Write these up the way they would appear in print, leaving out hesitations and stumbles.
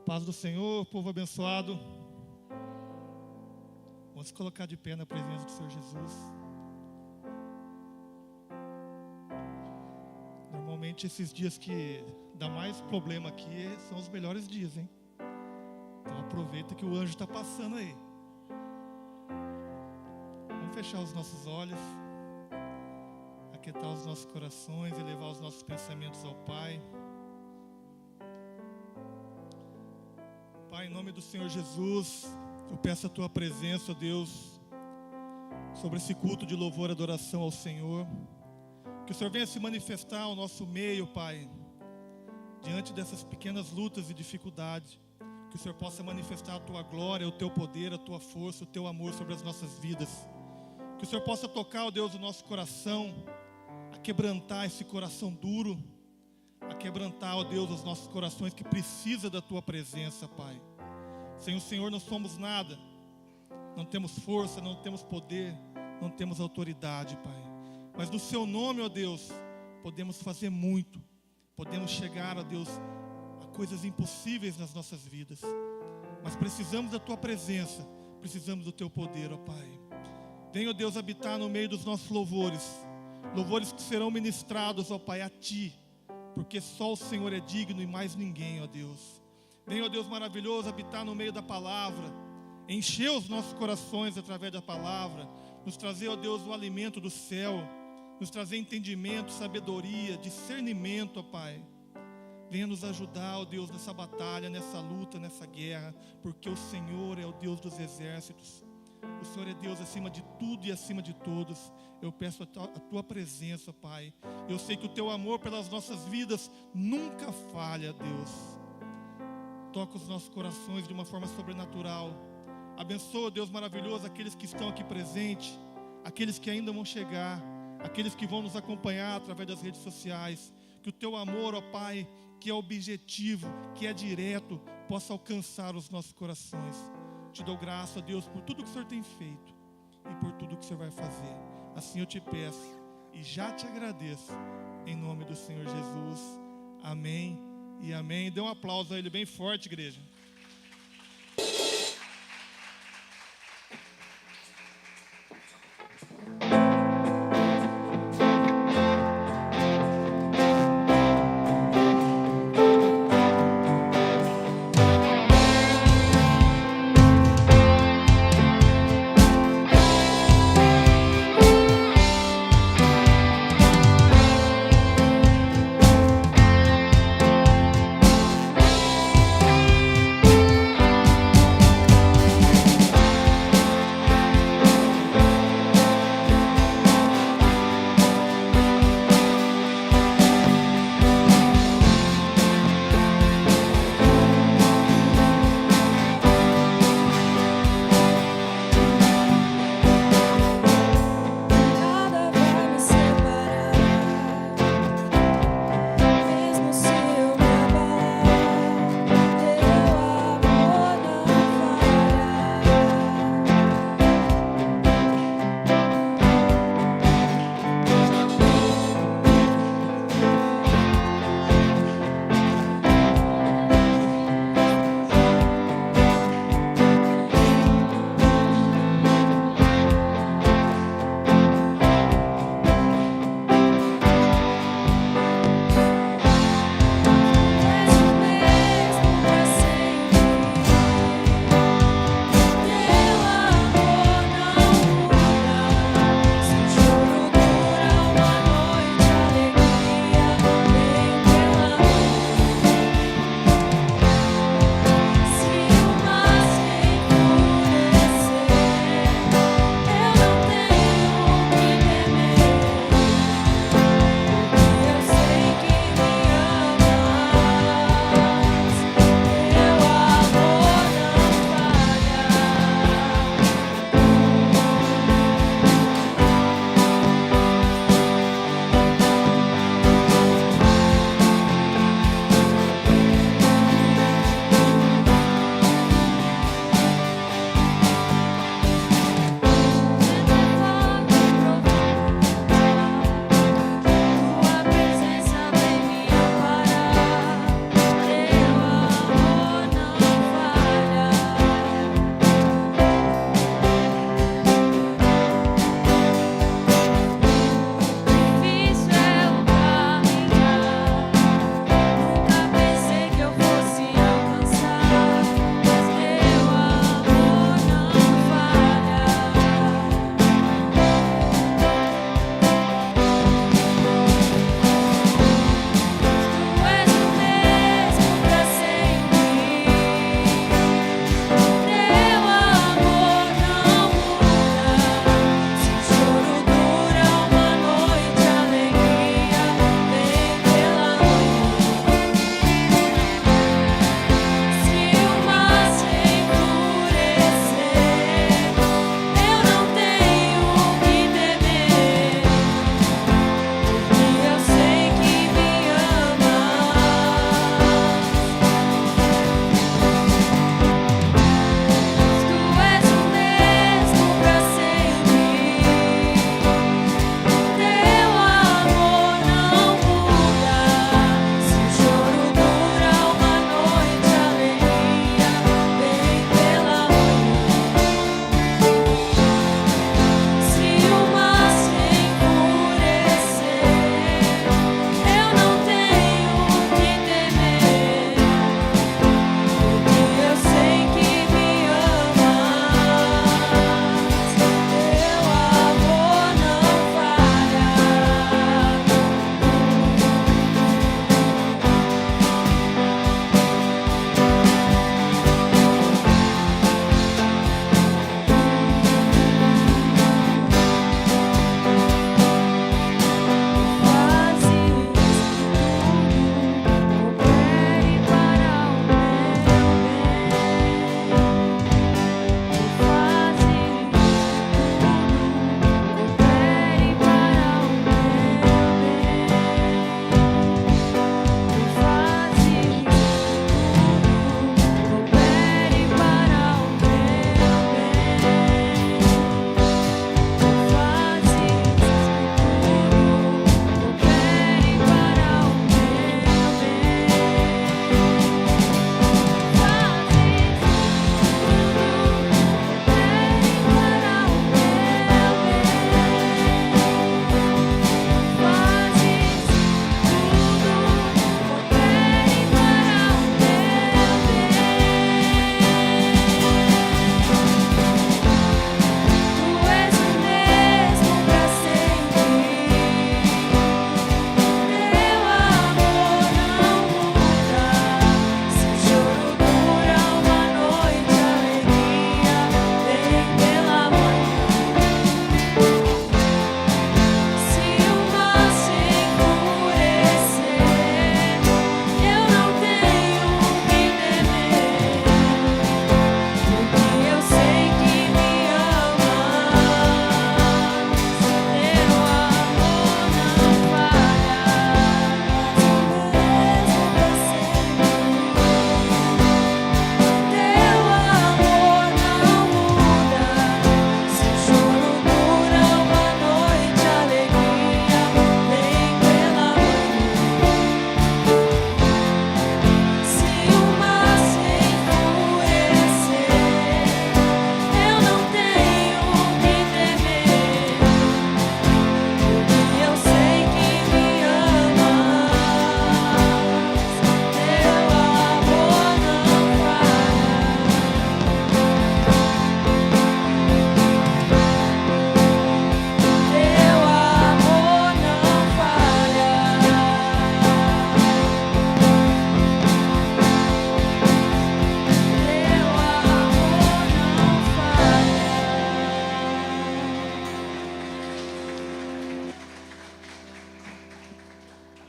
Paz do Senhor, povo abençoado. Vamos se colocar de pé na presença do Senhor Jesus. Normalmente esses dias que dá mais problema aqui são os melhores dias, hein? Então aproveita que o anjo está passando aí. Vamos fechar os nossos olhos, aquietar os nossos corações, elevar os nossos pensamentos ao Pai. Pai, em nome do Senhor Jesus, eu peço a Tua presença, ó Deus, sobre esse culto de louvor e adoração ao Senhor. Que o Senhor venha se manifestar ao nosso meio, Pai, diante dessas pequenas lutas e dificuldades. Que o Senhor possa manifestar a Tua glória, o Teu poder, a Tua força, o Teu amor sobre as nossas vidas. Que o Senhor possa tocar, ó Deus, o nosso coração, a quebrantar esse coração duro, a quebrantar, ó Deus, os nossos corações que precisam da Tua presença, Pai. Sem o Senhor não somos nada, não temos força, não temos poder, não temos autoridade, Pai. Mas no Seu nome, ó Deus, podemos fazer muito, podemos chegar, ó Deus, a coisas impossíveis nas nossas vidas. Mas precisamos da Tua presença, precisamos do Teu poder, ó Pai. Venha, ó Deus, habitar no meio dos nossos louvores, louvores que serão ministrados, ó Pai, a Ti, porque só o Senhor é digno e mais ninguém, ó Deus. Venha, ó Deus maravilhoso, habitar no meio da palavra, encher os nossos corações através da palavra, nos trazer, ó Deus, o alimento do céu, nos trazer entendimento, sabedoria, discernimento, ó Pai. Venha nos ajudar, ó Deus, nessa batalha, nessa luta, nessa guerra, porque o Senhor é o Deus dos exércitos. O Senhor é Deus acima de tudo e acima de todos. Eu peço a Tua presença, Pai. Eu sei que o Teu amor pelas nossas vidas nunca falha, Deus. Toca os nossos corações de uma forma sobrenatural. Abençoa, Deus maravilhoso, aqueles que estão aqui presentes, aqueles que ainda vão chegar, aqueles que vão nos acompanhar através das redes sociais. Que o Teu amor, ó Pai, que é objetivo, que é direto, possa alcançar os nossos corações. Te dou graça, ó Deus, por tudo que o Senhor tem feito e por tudo que o Senhor vai fazer. Assim eu te peço e já te agradeço, em nome do Senhor Jesus. Amém e amém. Dê um aplauso a Ele bem forte, igreja.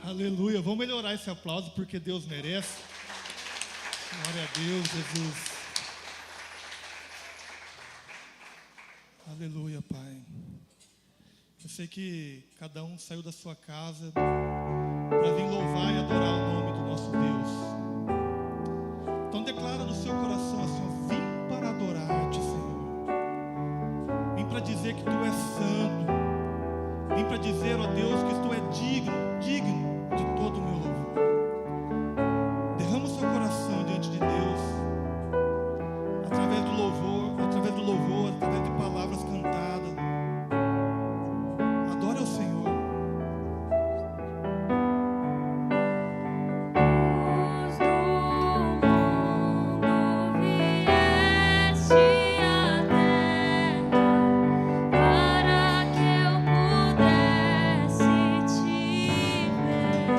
Aleluia. Vamos melhorar esse aplauso porque Deus merece. Glória a Deus, Jesus. Aleluia, Pai. Eu sei que cada um saiu da sua casa para vir louvar e adorar o nome do nosso Deus. Então declara no seu coração assim: ó, vim para adorar-te, Senhor. Vim para dizer que Tu és santo. Vim para dizer, ó Deus, que Tu és digno de todo o meu louvor. Derrama o seu coração diante de Deus, através do louvor, através de palavras cantadas. Adore ao Senhor. Luz do mundo, vieste à terra para que eu pudesse te ver.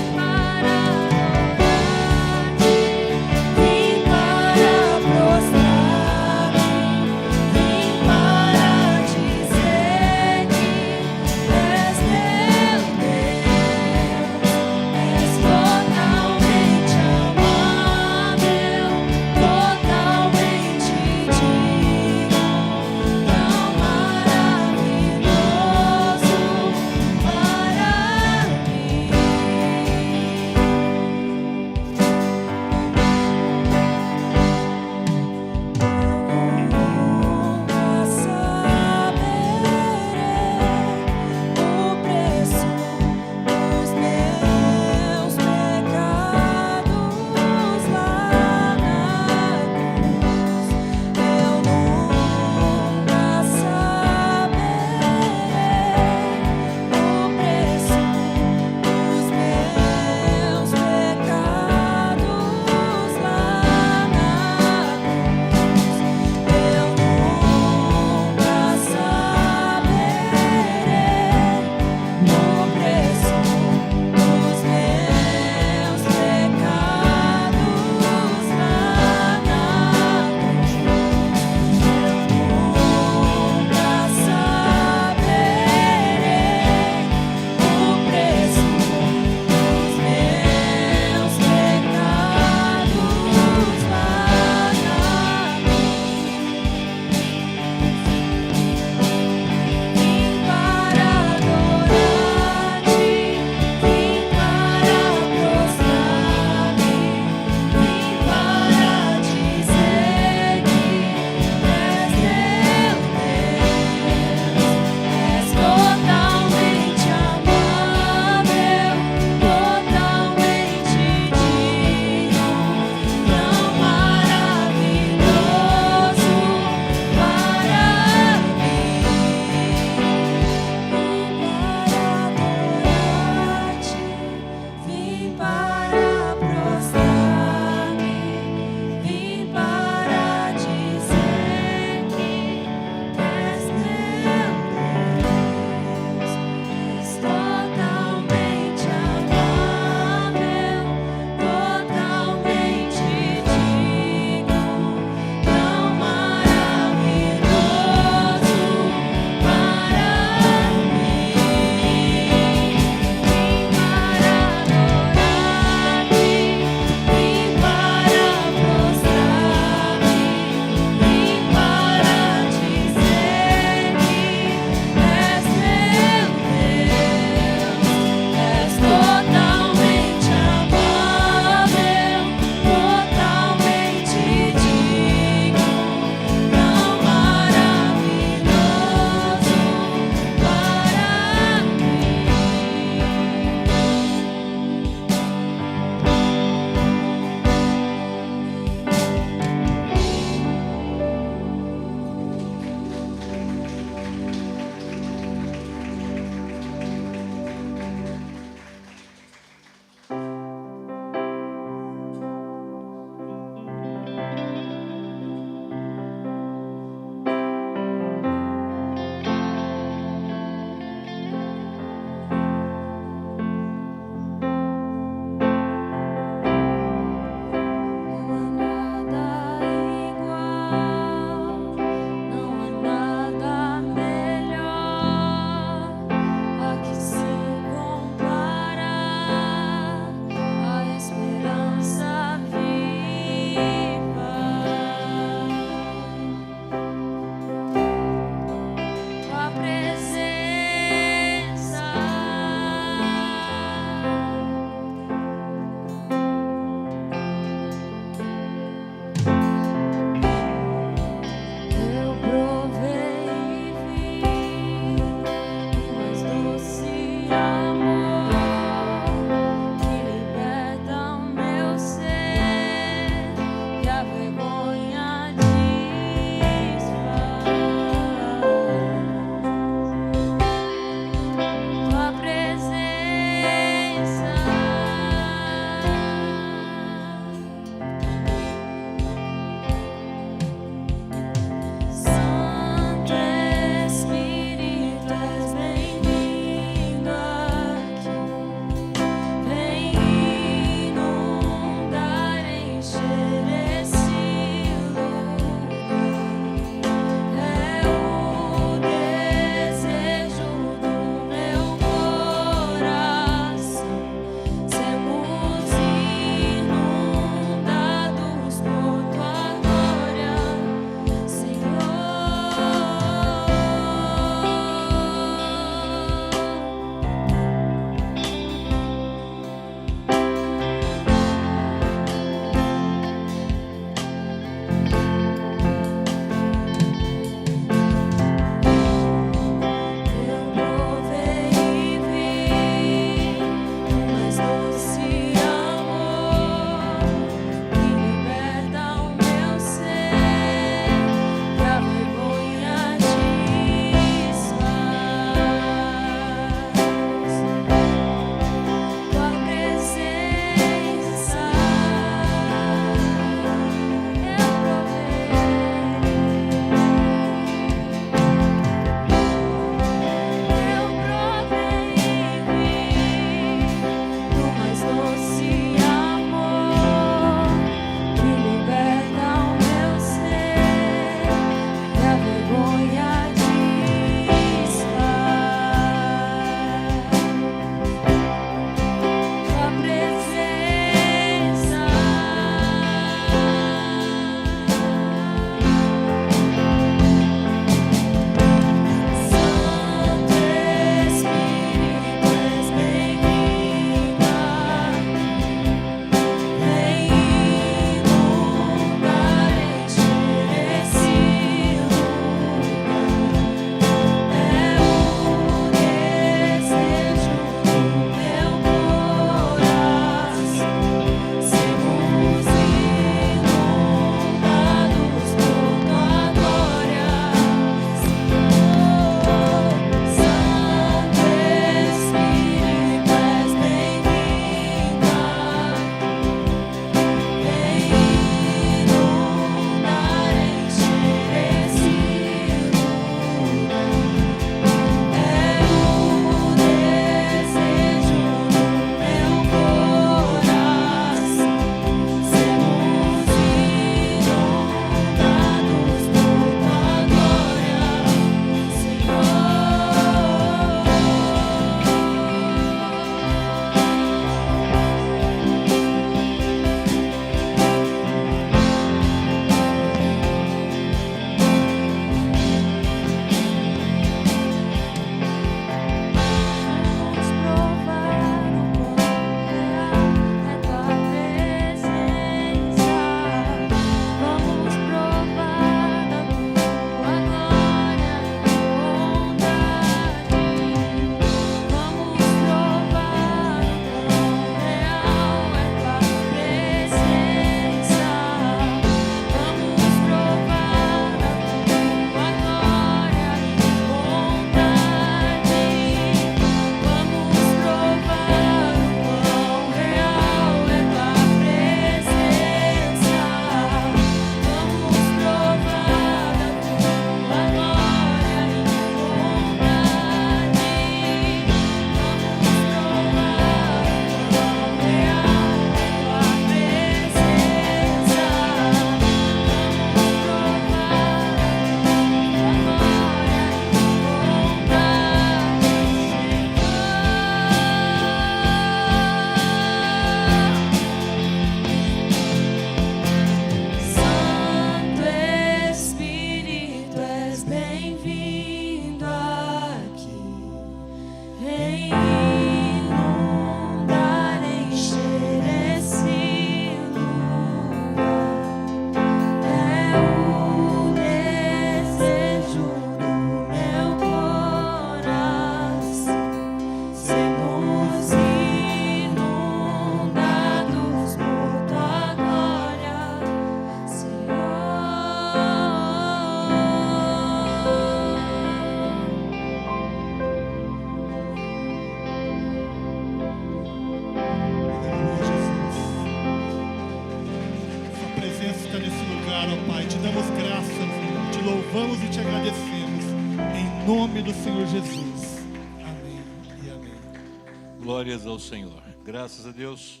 louvamos e te agradecemos. Em nome do Senhor Jesus. Amém e amém. Glórias ao Senhor. Graças a Deus.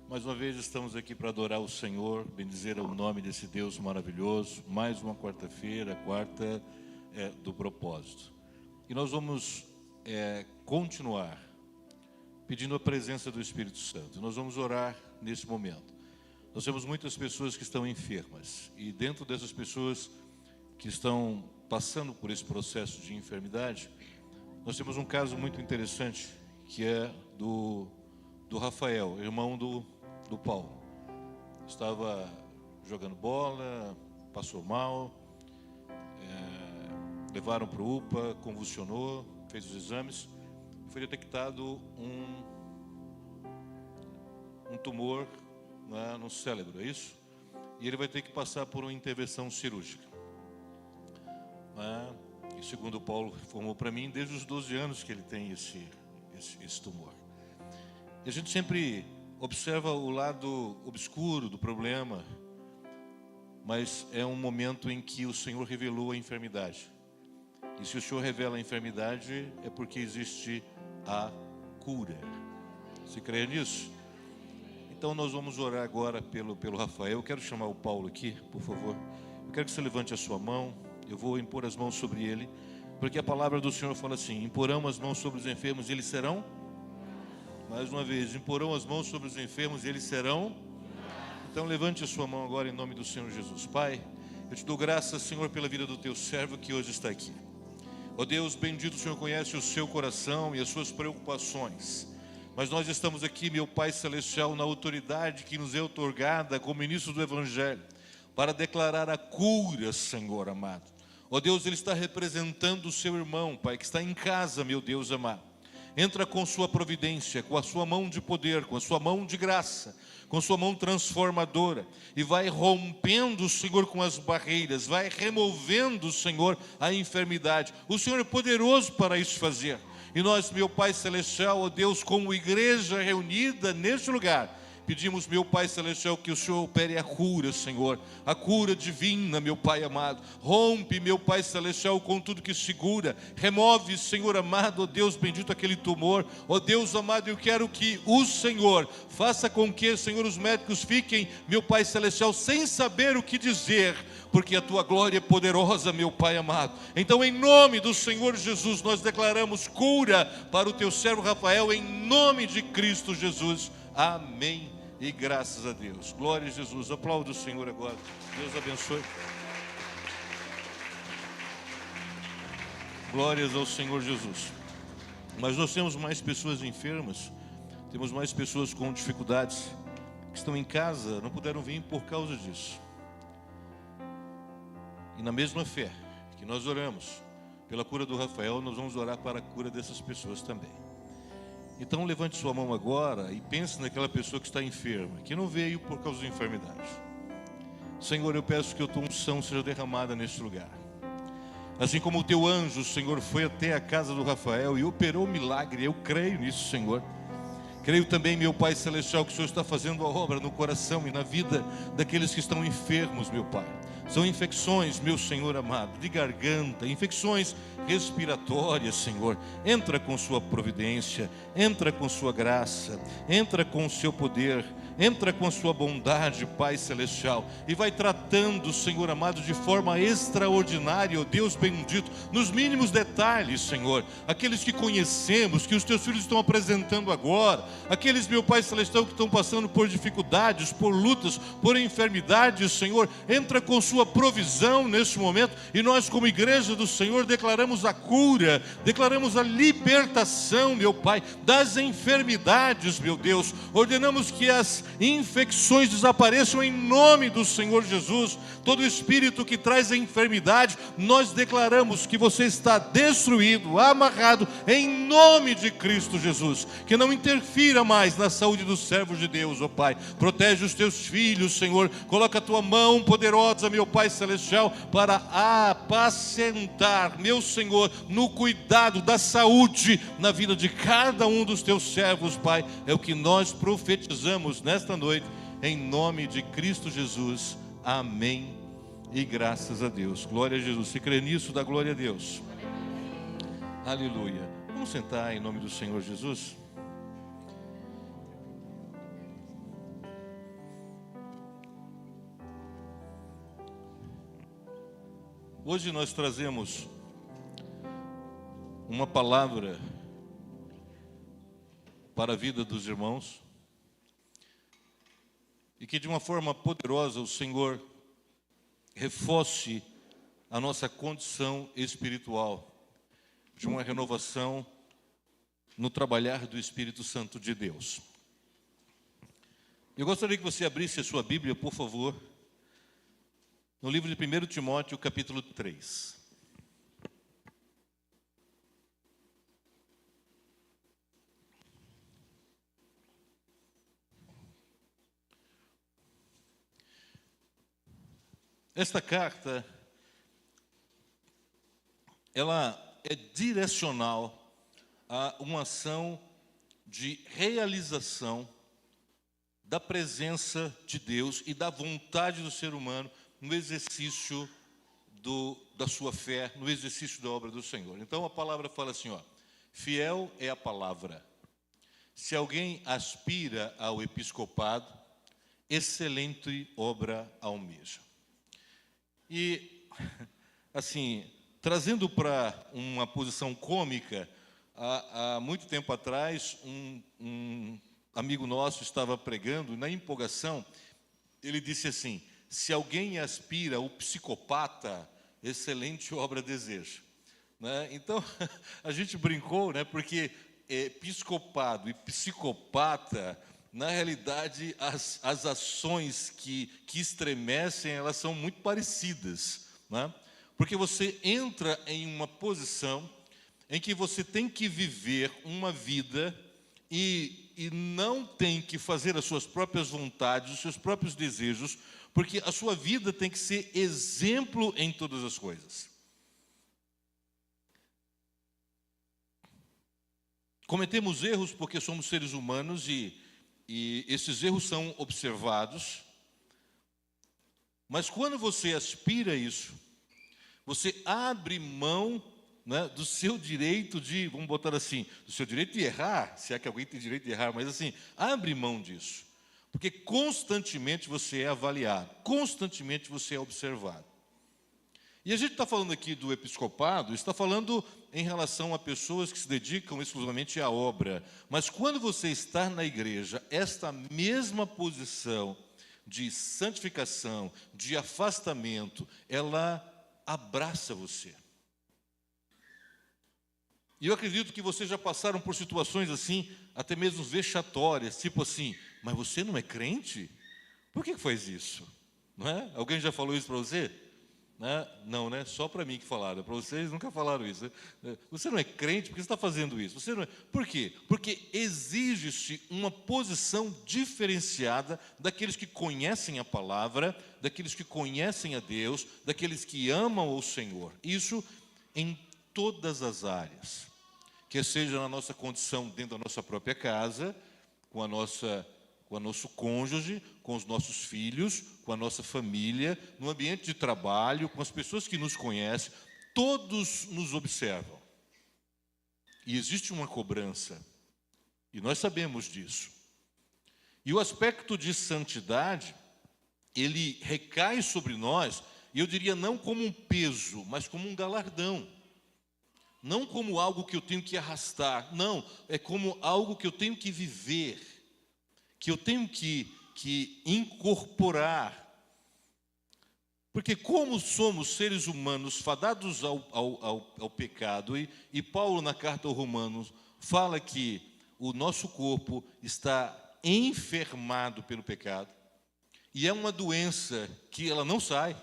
Mais uma vez estamos aqui para adorar o Senhor, bendizer o nome desse Deus maravilhoso. Mais uma quarta-feira, quarta do propósito. E nós vamos continuar pedindo a presença do Espírito Santo. Nós vamos orar nesse momento. Nós temos muitas pessoas que estão enfermas. E dentro dessas pessoas que estão passando por esse processo de enfermidade, nós temos um caso muito interessante, que é do Rafael, irmão do Paulo. Estava jogando bola, passou mal, levaram para o UPA, convulsionou, fez os exames, foi detectado um tumor no cérebro, é isso? E ele vai ter que passar por uma intervenção cirúrgica. E segundo o Paulo informou para mim, desde os 12 anos que ele tem esse tumor. E a gente sempre observa o lado obscuro do problema, mas é um momento em que o Senhor revelou a enfermidade. E se o Senhor revela a enfermidade, é porque existe a cura. Você crê nisso? Então nós vamos orar agora pelo Rafael. Eu quero chamar o Paulo aqui, por favor. Eu quero que você levante a sua mão. Eu vou impor as mãos sobre ele, porque a palavra do Senhor fala assim: imporão as mãos sobre os enfermos e eles serão. Mais uma vez, imporão as mãos sobre os enfermos e eles serão. Então levante a sua mão agora em nome do Senhor Jesus. Pai, eu te dou graças, Senhor, pela vida do teu servo que hoje está aqui. Ó Deus bendito, o Senhor conhece o seu coração e as suas preocupações. Mas nós estamos aqui, meu Pai Celestial, na autoridade que nos é otorgada como ministros do Evangelho, para declarar a cura, Senhor amado. Ó Deus, ele está representando o seu irmão, Pai, que está em casa, meu Deus amado. Entra com sua providência, com a sua mão de poder, com a sua mão de graça, com a sua mão transformadora, e vai rompendo, Senhor, com as barreiras, vai removendo, Senhor, a enfermidade. O Senhor é poderoso para isso fazer. E nós, meu Pai Celestial, ó Deus, como igreja reunida neste lugar, pedimos, meu Pai Celestial, que o Senhor opere a cura, Senhor, a cura divina, meu Pai amado. Rompe, meu Pai Celestial, com tudo que segura. Remove, Senhor amado, ó Deus bendito, aquele tumor. Ó Deus amado, eu quero que o Senhor faça com que, Senhor, os médicos fiquem, meu Pai Celestial, sem saber o que dizer, porque a Tua glória é poderosa, meu Pai amado. Então, em nome do Senhor Jesus, nós declaramos cura para o Teu servo Rafael, em nome de Cristo Jesus. Amém e graças a Deus. Glória a Jesus. Aplauda o Senhor agora. Deus abençoe. Glórias ao Senhor Jesus. Mas nós temos mais pessoas enfermas, temos mais pessoas com dificuldades, que estão em casa, não puderam vir por causa disso. E na mesma fé que nós oramos pela cura do Rafael, nós vamos orar para a cura dessas pessoas também. Então levante sua mão agora e pense naquela pessoa que está enferma, que não veio por causa da enfermidade. Senhor, eu peço que a Tua unção seja derramada neste lugar. Assim como o Teu anjo, Senhor, foi até a casa do Rafael e operou milagre, eu creio nisso, Senhor. Creio também, meu Pai Celestial, que o Senhor está fazendo a obra no coração e na vida daqueles que estão enfermos, meu Pai. São infecções, meu Senhor amado, de garganta, infecções respiratórias, Senhor. Entra com sua providência, entra com sua graça, entra com o seu poder, entra com a sua bondade, Pai Celestial, e vai tratando, Senhor amado, de forma extraordinária, ó Deus bendito, nos mínimos detalhes, Senhor. Aqueles que conhecemos, que os Teus filhos estão apresentando agora, aqueles, meu Pai Celestial, que estão passando por dificuldades, por lutas, por enfermidades, Senhor, entra com sua provisão neste momento, e nós como igreja do Senhor declaramos a cura, declaramos a libertação, meu Pai, das enfermidades, meu Deus. Ordenamos que as infecções desapareçam em nome do Senhor Jesus. Todo espírito que traz a enfermidade, nós declaramos que você está destruído, amarrado, em nome de Cristo Jesus. Que não interfira mais na saúde dos servos de Deus, ó Pai. Protege os Teus filhos, Senhor. Coloca a Tua mão poderosa, meu Pai Celestial, para apacentar, meu Senhor, no cuidado da saúde na vida de cada um dos Teus servos, Pai. É o que nós profetizamos nesta noite, em nome de Cristo Jesus. Amém e graças a Deus. Glória a Jesus. Se crê nisso, dá glória a Deus. Aleluia. Vamos sentar em nome do Senhor Jesus. Hoje nós trazemos uma palavra para a vida dos irmãos e que de uma forma poderosa o Senhor reforce a nossa condição espiritual de uma renovação no trabalhar do Espírito Santo de Deus. Eu gostaria que você abrisse a sua Bíblia, por favor, no livro de 1 Timóteo, capítulo 3. Esta carta, ela é direcional a uma ação de realização da presença de Deus e da vontade do ser humano no exercício da sua fé, no exercício da obra do Senhor. Então a palavra fala assim, ó, fiel é a palavra. Se alguém aspira ao episcopado, excelente obra almeja. E, assim, trazendo para uma posição cômica, há muito tempo atrás, um amigo nosso estava pregando, na empolgação, ele disse assim, se alguém aspira ao psicopata, excelente obra deseja. Né? Então, a gente brincou, né, porque episcopado e psicopata, na realidade, as ações que estremecem, elas são muito parecidas, né? Porque você entra em uma posição em que você tem que viver uma vida e não tem que fazer as suas próprias vontades, os seus próprios desejos, porque a sua vida tem que ser exemplo em todas as coisas. Cometemos erros porque somos seres humanos e esses erros são observados, mas quando você aspira a isso, você abre mão, né, do seu direito de, vamos botar assim, do seu direito de errar, se é que alguém tem direito de errar, mas assim, abre mão disso, porque constantemente você é avaliado, constantemente você é observado. E a gente está falando aqui do episcopado, está falando em relação a pessoas que se dedicam exclusivamente à obra. Mas quando você está na igreja, esta mesma posição de santificação, de afastamento, ela abraça você. E eu acredito que vocês já passaram por situações assim, até mesmo vexatórias, tipo assim, mas você não é crente? Por que faz isso? Não é? Alguém já falou isso para você? Não, né? Só para mim que falaram. Para vocês nunca falaram isso. Você não é crente porque você está fazendo isso. Você não é. Por quê? Porque exige-se uma posição diferenciada daqueles que conhecem a palavra, daqueles que conhecem a Deus, daqueles que amam o Senhor. Isso em todas as áreas. Quer seja na nossa condição dentro da nossa própria casa, com o nosso cônjuge, com os nossos filhos, com a nossa família, no ambiente de trabalho, com as pessoas que nos conhecem, todos nos observam. E existe uma cobrança, e nós sabemos disso. E o aspecto de santidade, ele recai sobre nós, e eu diria não como um peso, mas como um galardão. Não como algo que eu tenho que arrastar, não, é como algo que eu tenho que viver, que eu tenho que incorporar. Porque como somos seres humanos fadados ao pecado, e Paulo na carta aos Romanos fala que o nosso corpo está enfermado pelo pecado, e é uma doença que ela não sai,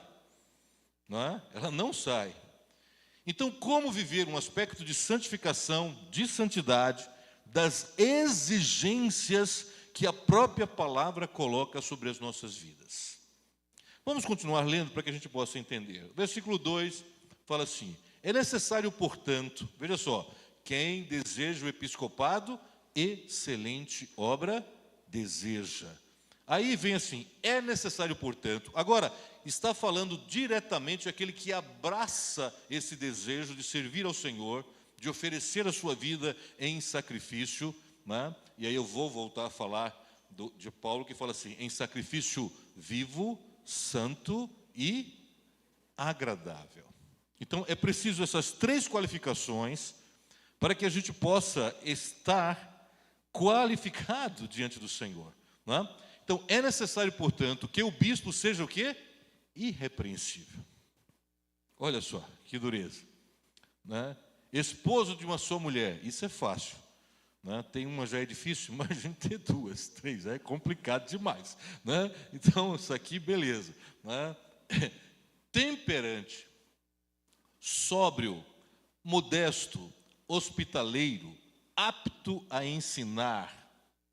não é? Ela não sai. Então, como viver um aspecto de santificação, de santidade, das exigências que a própria palavra coloca sobre as nossas vidas? Vamos continuar lendo para que a gente possa entender. Versículo 2 fala assim, é necessário, portanto, veja só, quem deseja o episcopado, excelente obra deseja. Aí vem assim, é necessário, portanto. Agora, está falando diretamente aquele que abraça esse desejo de servir ao Senhor, de oferecer a sua vida em sacrifício, né? E aí eu vou voltar a falar de Paulo, que fala assim, em sacrifício vivo, santo e agradável. Então, é preciso essas 3 qualificações para que a gente possa estar qualificado diante do Senhor, né? Então, é necessário, portanto, que o bispo seja o quê? Irrepreensível. Olha só, que dureza, né? Esposo de uma só mulher, isso é fácil, né? Tem uma já é difícil, imagina ter 2, 3, é complicado demais, né? Então, isso aqui, beleza, né? Temperante, sóbrio, modesto, hospitaleiro, apto a ensinar.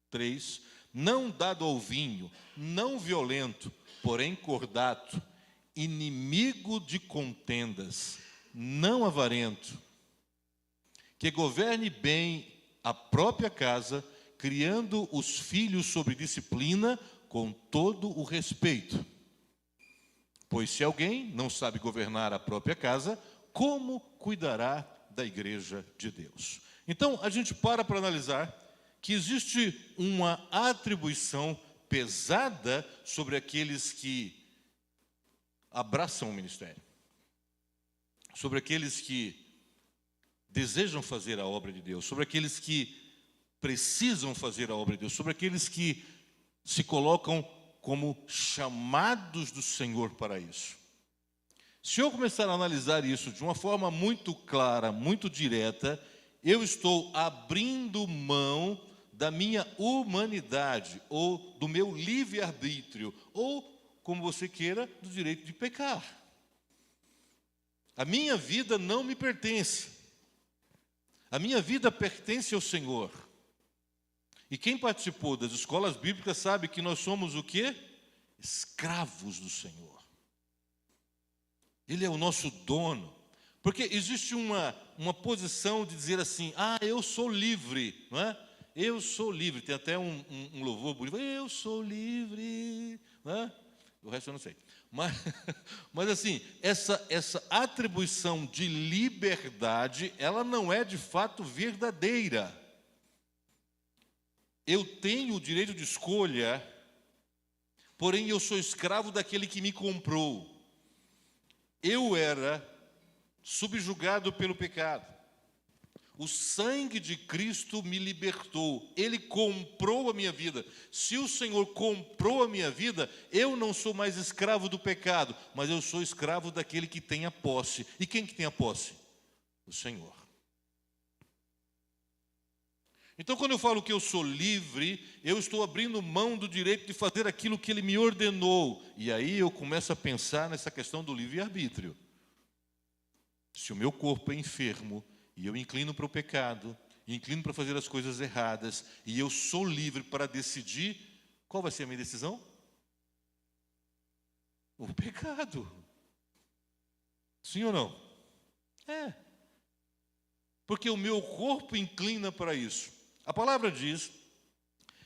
3, não dado ao vinho, não violento, porém cordato, inimigo de contendas, não avarento, que governe bem a própria casa, criando os filhos sob disciplina com todo o respeito. Pois se alguém não sabe governar a própria casa, como cuidará da igreja de Deus? Então, a gente para analisar que existe uma atribuição pesada sobre aqueles que abraçam o ministério, sobre aqueles que desejam fazer a obra de Deus, sobre aqueles que precisam fazer a obra de Deus, sobre aqueles que se colocam como chamados do Senhor para isso. Se eu começar a analisar isso de uma forma muito clara, muito direta, eu estou abrindo mão da minha humanidade, ou do meu livre-arbítrio, ou, como você queira, do direito de pecar. A minha vida não me pertence. A minha vida pertence ao Senhor. E quem participou das escolas bíblicas sabe que nós somos o quê? Escravos do Senhor. Ele é o nosso dono. Porque existe uma posição de dizer assim, eu sou livre, não é? Eu sou livre. Tem até um louvor bonito, eu sou livre, não é? O resto eu não sei. Mas assim, essa atribuição de liberdade, ela não é de fato verdadeira. Eu tenho o direito de escolha, porém eu sou escravo daquele que me comprou. Eu era subjugado pelo pecado. O sangue de Cristo me libertou. Ele comprou a minha vida. Se o Senhor comprou a minha vida, eu não sou mais escravo do pecado, mas eu sou escravo daquele que tem a posse. E quem que tem a posse? O Senhor. Então, quando eu falo que eu sou livre, eu estou abrindo mão do direito de fazer aquilo que Ele me ordenou. E aí eu começo a pensar nessa questão do livre-arbítrio. Se o meu corpo é enfermo, e eu inclino para o pecado, inclino para fazer as coisas erradas, e eu sou livre para decidir, qual vai ser a minha decisão? O pecado. Sim ou não? É. Porque o meu corpo inclina para isso. A palavra diz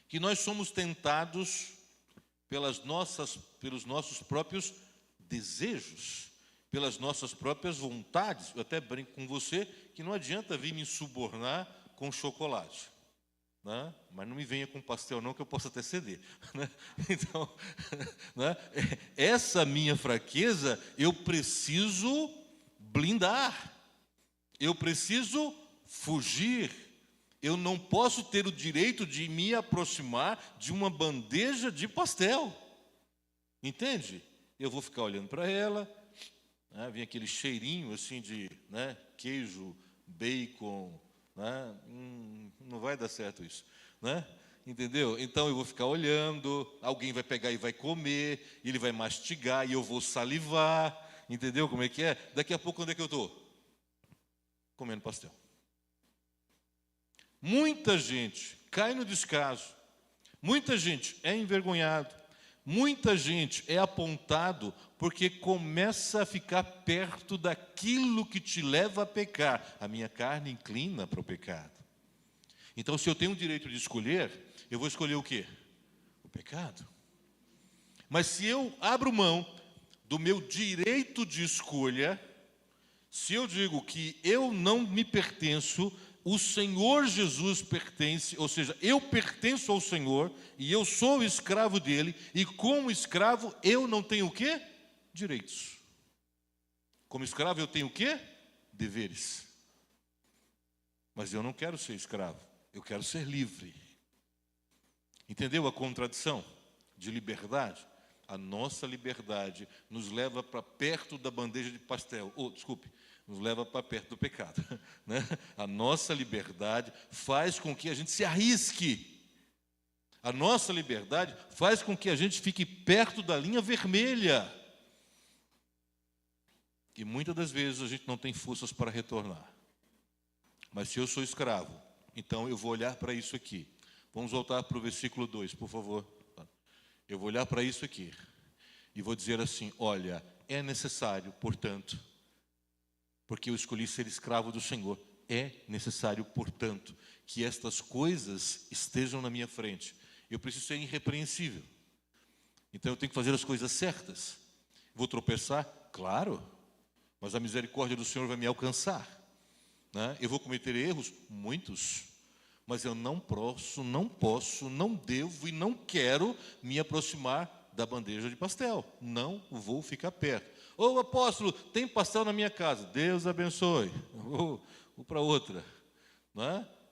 que nós somos tentados pelos nossos próprios desejos, pelas nossas próprias vontades. Eu até brinco com você que não adianta vir me subornar com chocolate, né? Mas não me venha com pastel não, que eu posso até ceder, né? Então, né? Essa minha fraqueza eu preciso blindar, eu preciso fugir. Eu não posso ter o direito de me aproximar de uma bandeja de pastel, entende? Eu vou ficar olhando para ela, né? Vem aquele cheirinho assim de, né, queijo, bacon, né? Não vai dar certo isso, né? Entendeu? Então eu vou ficar olhando, alguém vai pegar e vai comer, ele vai mastigar e eu vou salivar, entendeu como é que é? Daqui a pouco onde é que eu estou? Comendo pastel. Muita gente cai no descaso, muita gente é envergonhado, muita gente é apontado porque começa a ficar perto daquilo que te leva a pecar. A minha carne inclina para o pecado. Então, se eu tenho o direito de escolher, eu vou escolher o quê? O pecado. Mas se eu abro mão do meu direito de escolha, se eu digo que eu não me pertenço, o Senhor Jesus pertence, ou seja, eu pertenço ao Senhor e eu sou escravo dele, e como escravo eu não tenho o quê? Direitos. Como escravo eu tenho o quê? Deveres. Mas eu não quero ser escravo, eu quero ser livre. Entendeu a contradição de liberdade? A nossa liberdade nos leva para perto da bandeja de pastel. Nos leva para perto do pecado, né? A nossa liberdade faz com que a gente se arrisque. A nossa liberdade faz com que a gente fique perto da linha vermelha. E muitas das vezes a gente não tem forças para retornar. Mas se eu sou escravo, então eu vou olhar para isso aqui. Vamos voltar para o versículo 2, por favor. Eu vou olhar para isso aqui e vou dizer assim: olha, é necessário, portanto, porque eu escolhi ser escravo do Senhor, é necessário, portanto, que estas coisas estejam na minha frente. Eu preciso ser irrepreensível. Então eu tenho que fazer as coisas certas. Vou tropeçar? Claro, mas a misericórdia do Senhor vai me alcançar, né? Eu vou cometer erros? Muitos. Mas eu não posso, não devo e não quero me aproximar da bandeja de pastel. Não vou ficar perto. Ô apóstolo, tem pastel na minha casa. Deus abençoe. Vou para outra.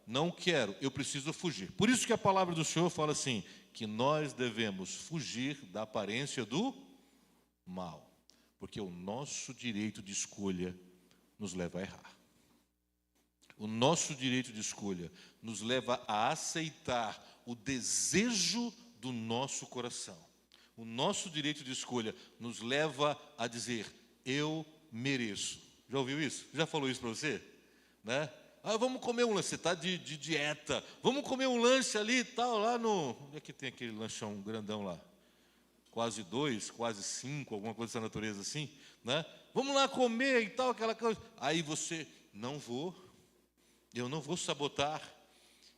Não quero, eu preciso fugir. Por isso que a palavra do Senhor fala assim, que nós devemos fugir da aparência do mal. Porque o nosso direito de escolha nos leva a errar. O nosso direito de escolha nos leva a aceitar o desejo do nosso coração. O nosso direito de escolha nos leva a dizer, eu mereço. Já ouviu isso? Já falou isso para você? Né? Vamos comer um lanche, você está de dieta. Vamos comer um lanche ali e tal, lá no... Onde é que tem aquele lanchão grandão lá? Quase 2, quase 5, alguma coisa dessa natureza assim, né? Vamos lá comer e tal, aquela coisa. Aí você, eu não vou sabotar,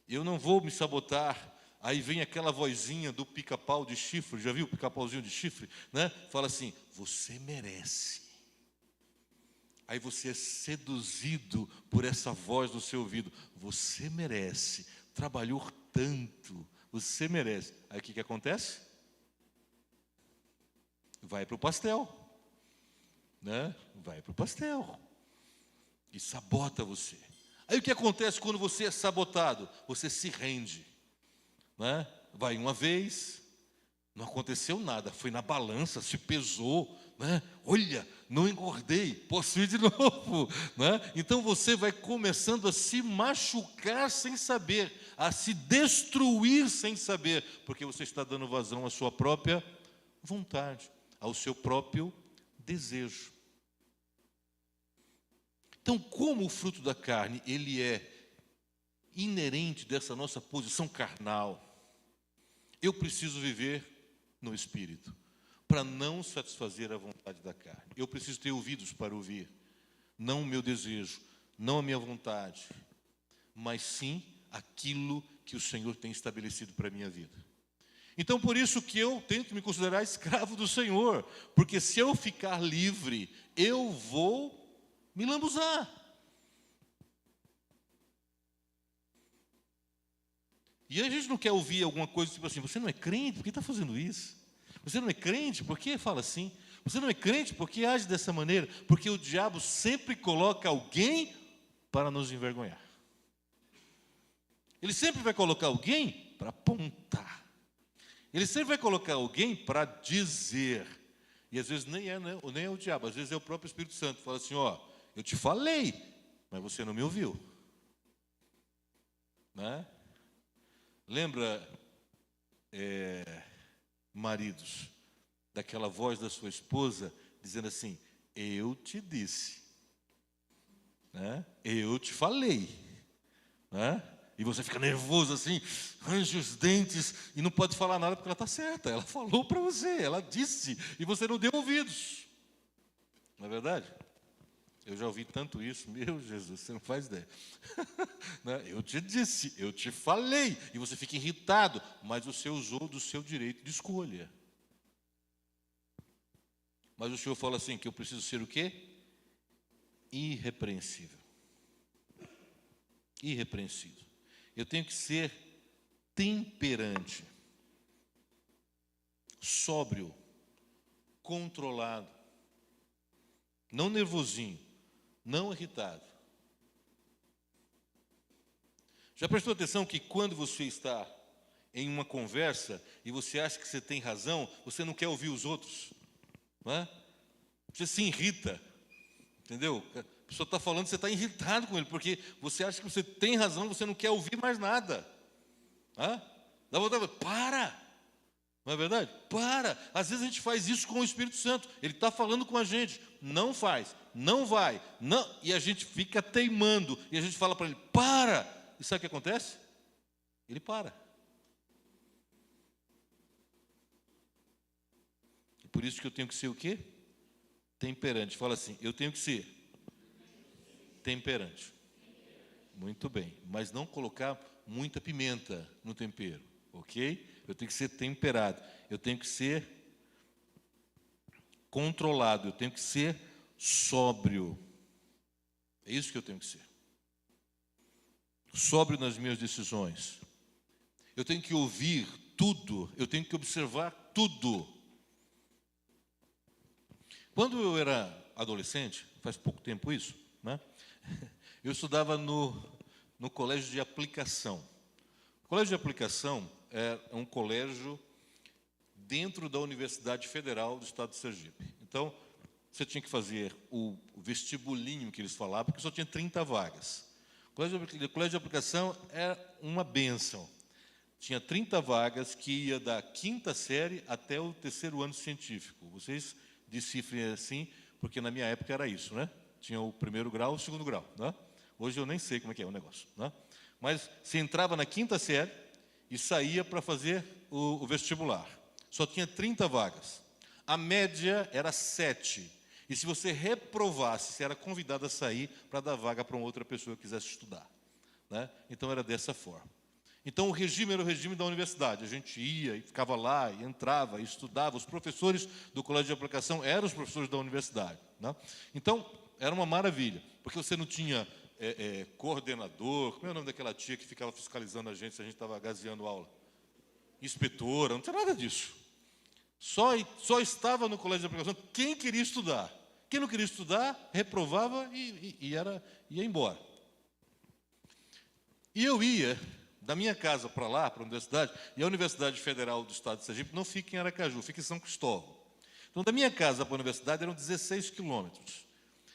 eu não vou me sabotar. Aí vem aquela vozinha do pica-pau de chifre, já viu o pica-pauzinho de chifre, né? Fala assim, você merece. Aí você é seduzido por essa voz no seu ouvido, você merece, trabalhou tanto, você merece. Aí o que acontece? Vai para o pastel, né? Vai para o pastel e sabota você. Aí o que acontece quando você é sabotado? Você se rende, né? Vai uma vez, não aconteceu nada, foi na balança, se pesou, né? Olha, não engordei, posso ir de novo, né? Então você vai começando a se machucar sem saber, a se destruir sem saber, porque você está dando vazão à sua própria vontade, ao seu próprio desejo. Então, como o fruto da carne, ele é inerente dessa nossa posição carnal, eu preciso viver no Espírito, para não satisfazer a vontade da carne. Eu preciso ter ouvidos para ouvir, não o meu desejo, não a minha vontade, mas sim aquilo que o Senhor tem estabelecido para a minha vida. Então, por isso que eu tento me considerar escravo do Senhor, porque se eu ficar livre, eu vou me lambuzar. E a gente não quer ouvir alguma coisa tipo assim, você não é crente, por que está fazendo isso? Você não é crente, por que fala assim? Você não é crente, por que age dessa maneira? Porque o diabo sempre coloca alguém para nos envergonhar. Ele sempre vai colocar alguém para apontar. Ele sempre vai colocar alguém para dizer. E às vezes nem é o diabo, às vezes é o próprio Espírito Santo. Fala assim, ó, eu te falei, mas você não me ouviu. Né? Lembra, maridos, daquela voz da sua esposa dizendo assim, eu te disse, né? Eu te falei, né? E você fica nervoso assim, range os dentes e não pode falar nada porque ela está certa. Ela falou para você, ela disse, e você não deu ouvidos. Não é verdade? Eu já ouvi tanto isso, meu Jesus, você não faz ideia. Eu te disse, eu te falei, e você fica irritado, mas você usou do seu direito de escolha. Mas o Senhor fala assim, que eu preciso ser o quê? Irrepreensível. Irrepreensível. Eu tenho que ser temperante, sóbrio, controlado, não nervosinho, não irritado. Já prestou atenção que quando você está em uma conversa e você acha que você tem razão, você não quer ouvir os outros, não é? Você se irrita, entendeu? A pessoa está falando, você está irritado com ele, porque você acha que você tem razão, você não quer ouvir mais nada. Dá vontade de para! Não é verdade? Para! Às vezes a gente faz isso com o Espírito Santo. Ele está falando com a gente. Não faz, não vai, não. E a gente fica teimando. E a gente fala para ele, para! E sabe o que acontece? Ele para. E por isso que eu tenho que ser o quê? Temperante. Fala assim, eu tenho que ser temperante. Muito bem. Mas não colocar muita pimenta no tempero, ok? Eu tenho que ser temperado. Eu tenho que ser controlado. Eu tenho que ser sóbrio. É isso que eu tenho que ser. Sóbrio nas minhas decisões. Eu tenho que ouvir tudo. Eu tenho que observar tudo. Quando eu era adolescente, faz pouco tempo isso, né? Eu estudava no colégio de aplicação. O colégio de aplicação é um colégio dentro da Universidade Federal do Estado de Sergipe. Então, você tinha que fazer o vestibulinho que eles falavam, porque só tinha 30 vagas. O colégio de aplicação é uma bênção. Tinha 30 vagas que ia da 5ª série até o 3º ano científico. Vocês decifrem assim, porque na minha época era isso, né? Tinha o 1º grau e o 2º grau, né? Hoje eu nem sei como é que é o negócio, né? Mas você entrava na 5ª série e saía para fazer o vestibular. Só tinha 30 vagas. A média era 7. E se você reprovasse, você era convidado a sair para dar vaga para uma outra pessoa que quisesse estudar, né? Então era dessa forma. Então o regime era o regime da universidade. A gente ia e ficava lá, e entrava, e estudava. Os professores do colégio de aplicação eram os professores da universidade, né? Então era uma maravilha, porque você não tinha coordenador. Como é o nome daquela tia que ficava fiscalizando a gente se a gente estava gaseando aula? Inspetora, não tinha nada disso. Só estava no colégio de aplicação quem queria estudar. Quem não queria estudar, reprovava e ia embora. E eu ia da minha casa para lá, para a universidade, e a Universidade Federal do Estado de Sergipe não fica em Aracaju, fica em São Cristóvão. Então, da minha casa para a universidade eram 16 quilômetros.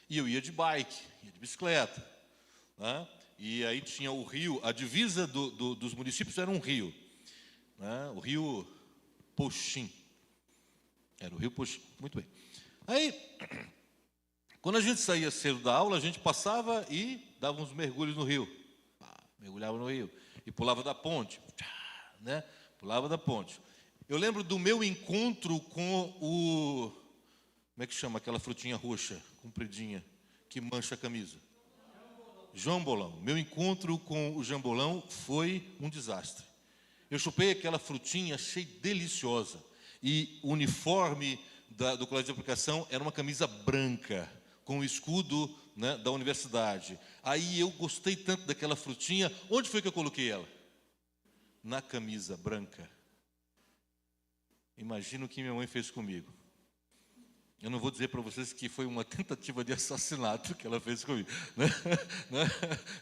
E eu ia de bike, ia de bicicleta, né? E aí tinha o rio, a divisa dos municípios era um rio, né? O rio Poxim. Era o rio Poxim, muito bem. Aí, quando a gente saía cedo da aula, a gente passava e dava uns mergulhos no rio. Mergulhava no rio e pulava da ponte, né? Pulava da ponte. Eu lembro do meu encontro com o... Como é que chama aquela frutinha roxa, compridinha, que mancha a camisa? Jambolão. Meu encontro com o jambolão foi um desastre. Eu chupei aquela frutinha, achei deliciosa. E o uniforme do colégio de aplicação era uma camisa branca, com o escudo, né, da universidade. Aí eu gostei tanto daquela frutinha. Onde foi que eu coloquei ela? Na camisa branca. Imagina o que minha mãe fez comigo. Eu não vou dizer para vocês que foi uma tentativa de assassinato que ela fez comigo, né?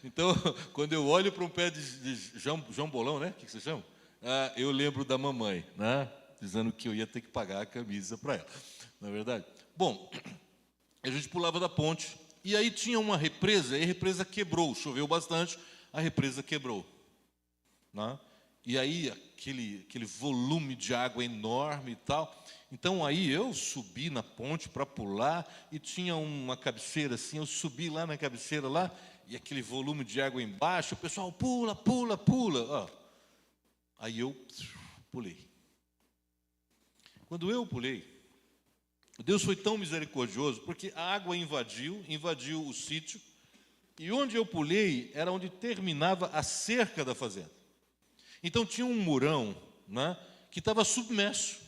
Então, quando eu olho para um pé de jambolão, né? O que você chama? Eu lembro da mamãe, né? Dizendo que eu ia ter que pagar a camisa para ela. Não é verdade? Bom, a gente pulava da ponte e aí tinha uma represa, e a represa quebrou. Choveu bastante, a represa quebrou, né? E aí aquele volume de água enorme e tal. Então aí eu subi na ponte para pular e tinha uma cabeceira assim, eu subi lá na cabeceira lá e aquele volume de água embaixo, o pessoal pula, pula, pula. Aí eu pulei. Quando eu pulei, Deus foi tão misericordioso, porque a água invadiu o sítio, e onde eu pulei era onde terminava a cerca da fazenda. Então tinha um murão, né, que estava submerso.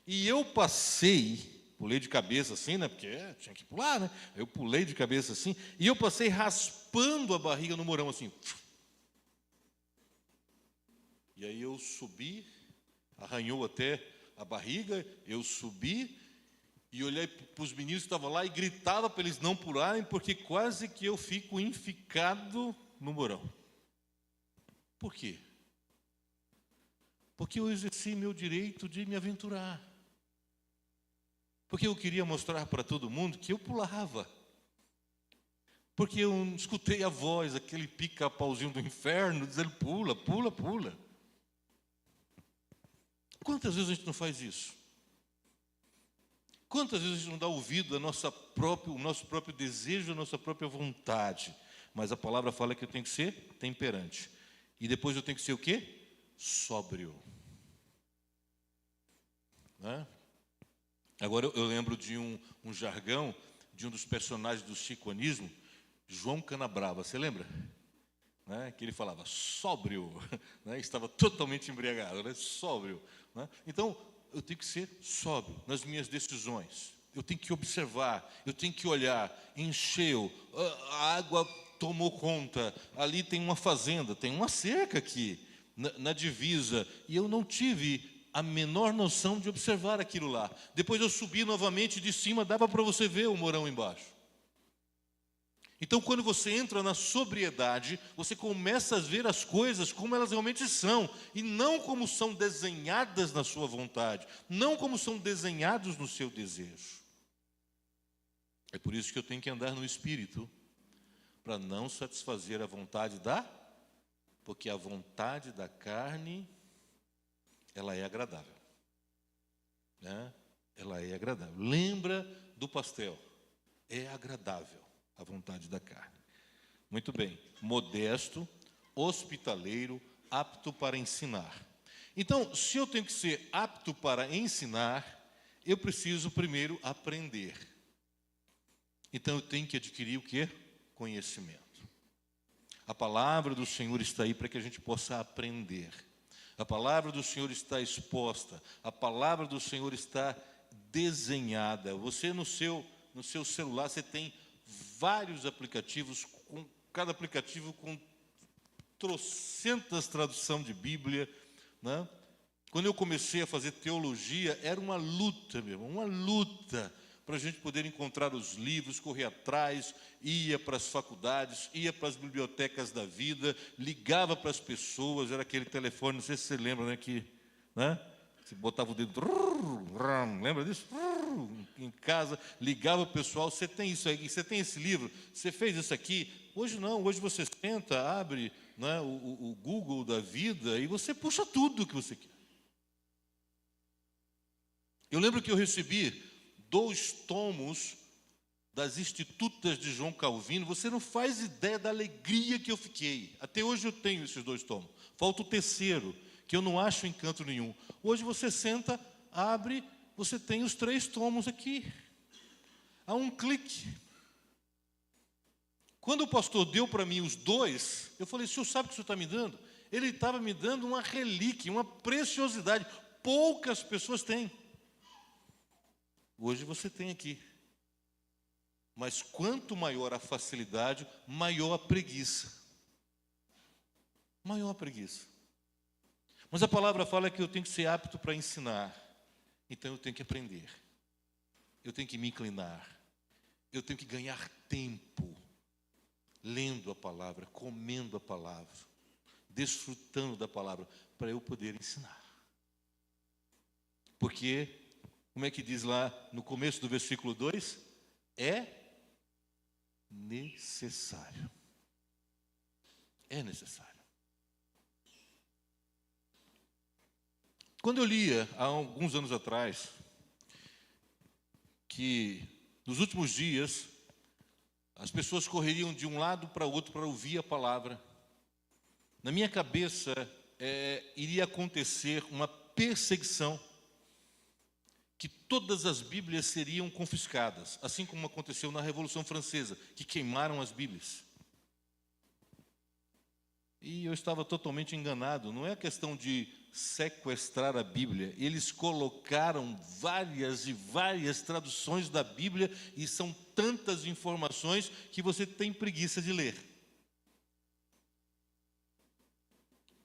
E eu passei pulei de cabeça assim, né? Porque tinha que pular, né? Eu pulei de cabeça assim, e eu passei raspando a barriga no morão assim. E aí eu subi, arranhou até a barriga, eu subi e olhei para os meninos que estavam lá e gritava para eles não pularem, porque quase que eu fico enficado no morão. Por quê? Porque eu exerci meu direito de me aventurar. Porque eu queria mostrar para todo mundo que eu pulava. Porque eu escutei a voz, aquele pica-pauzinho do inferno, dizendo pula, pula, pula. Quantas vezes a gente não faz isso? Quantas vezes a gente não dá ouvido ao nosso próprio desejo, à nossa própria vontade? Mas a palavra fala que eu tenho que ser temperante. E depois eu tenho que ser o quê? Sóbrio. Né? Agora eu lembro de um jargão de um dos personagens do chicoanismo, João Canabrava, você lembra? Né? Que ele falava sóbrio, né? Estava totalmente embriagado, né? Sóbrio. Né? Então, eu tenho que ser sóbrio nas minhas decisões. Eu tenho que observar, eu tenho que olhar, encheu, a água tomou conta, ali tem uma fazenda, tem uma cerca aqui, na divisa, e eu não tive a menor noção de observar aquilo lá. Depois eu subi novamente de cima, dava para você ver o morão embaixo. Então, quando você entra na sobriedade, você começa a ver as coisas como elas realmente são, e não como são desenhadas na sua vontade, não como são desenhados no seu desejo. É por isso que eu tenho que andar no Espírito, para não satisfazer a vontade porque a vontade da carne, ela é agradável. Né? Ela é agradável. Lembra do pastel? É agradável a vontade da carne. Muito bem. Modesto, hospitaleiro, apto para ensinar. Então, se eu tenho que ser apto para ensinar, eu preciso primeiro aprender. Então, eu tenho que adquirir o quê? Conhecimento. A palavra do Senhor está aí para que a gente possa aprender. A palavra do Senhor está exposta. A palavra do Senhor está desenhada. Você no seu celular, você tem vários aplicativos, com cada aplicativo com trocentas traduções de Bíblia. Né? Quando eu comecei a fazer teologia, era uma luta mesmo, uma luta para a gente poder encontrar os livros, correr atrás, ia para as faculdades, ia para as bibliotecas da vida, ligava para as pessoas, era aquele telefone, não sei se você lembra, né, que, né, você botava o dedo, lembra disso? Em casa, ligava para o pessoal, você tem isso aí, você tem esse livro, você fez isso aqui? Hoje não, hoje você senta, abre, né, o Google da vida e você puxa tudo o que você quer. Eu lembro que eu recebi 2 tomos das Institutas de João Calvino. Você não faz ideia da alegria que eu fiquei. Até hoje eu tenho esses 2 tomos. Falta o 3º, que eu não acho em canto nenhum. Hoje você senta, abre, você tem os 3 tomos aqui. A um clique. Quando o pastor deu para mim os 2, eu falei, o senhor sabe o que o senhor está me dando? Ele estava me dando uma relíquia, uma preciosidade. Poucas pessoas têm. Hoje você tem aqui. Mas quanto maior a facilidade, maior a preguiça. Maior a preguiça. Mas a palavra fala que eu tenho que ser apto para ensinar. Então eu tenho que aprender. Eu tenho que me inclinar. Eu tenho que ganhar tempo. Lendo a palavra, comendo a palavra, desfrutando da palavra, para eu poder ensinar. Porque, como é que diz lá no começo do versículo 2? É necessário. É necessário. Quando eu lia, há alguns anos atrás, que nos últimos dias, as pessoas correriam de um lado para o outro para ouvir a palavra, na minha cabeça iria acontecer uma perseguição, que todas as Bíblias seriam confiscadas, assim como aconteceu na Revolução Francesa, que queimaram as Bíblias. E eu estava totalmente enganado. Não é questão de sequestrar a Bíblia. Eles colocaram várias e várias traduções da Bíblia e são tantas informações que você tem preguiça de ler.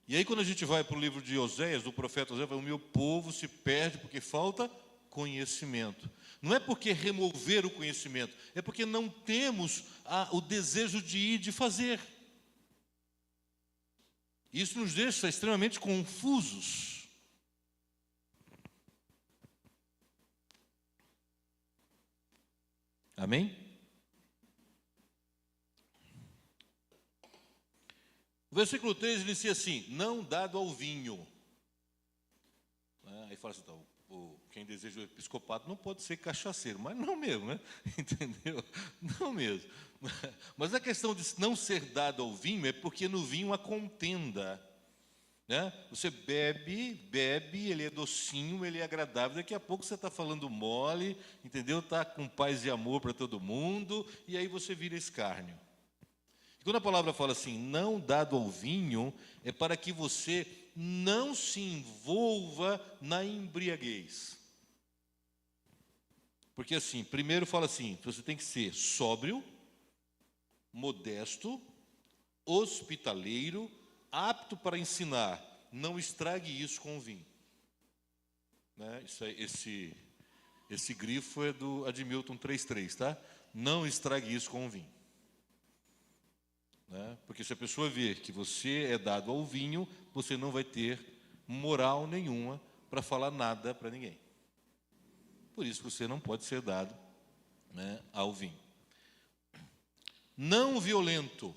E aí quando a gente vai para o livro de Oséias, do profeta Oséias, o meu povo se perde porque falta conhecimento. Não é porque remover o conhecimento, é porque não temos o desejo de ir, de fazer. Isso nos deixa extremamente confusos. Amém? O versículo 3 inicia assim: não dado ao vinho. Aí fala assim, então, quem deseja o episcopado não pode ser cachaceiro, mas não mesmo, né? Entendeu? Não mesmo. Mas a questão de não ser dado ao vinho é porque no vinho há contenda, né? Você bebe, ele é docinho, ele é agradável, daqui a pouco você está falando mole, entendeu? Está com paz e amor para todo mundo, e aí você vira escárnio. E quando a palavra fala assim, não dado ao vinho, é para que você não se envolva na embriaguez. Porque assim, primeiro fala assim, você tem que ser sóbrio, modesto, hospitaleiro, apto para ensinar. Não estrague isso com o vinho. Né? Esse grifo é do Admilton 3.3, tá? Não estrague isso com o vinho. Né? Porque se a pessoa ver que você é dado ao vinho, você não vai ter moral nenhuma para falar nada para ninguém. Por isso que você não pode ser dado, né, ao vinho. Não violento.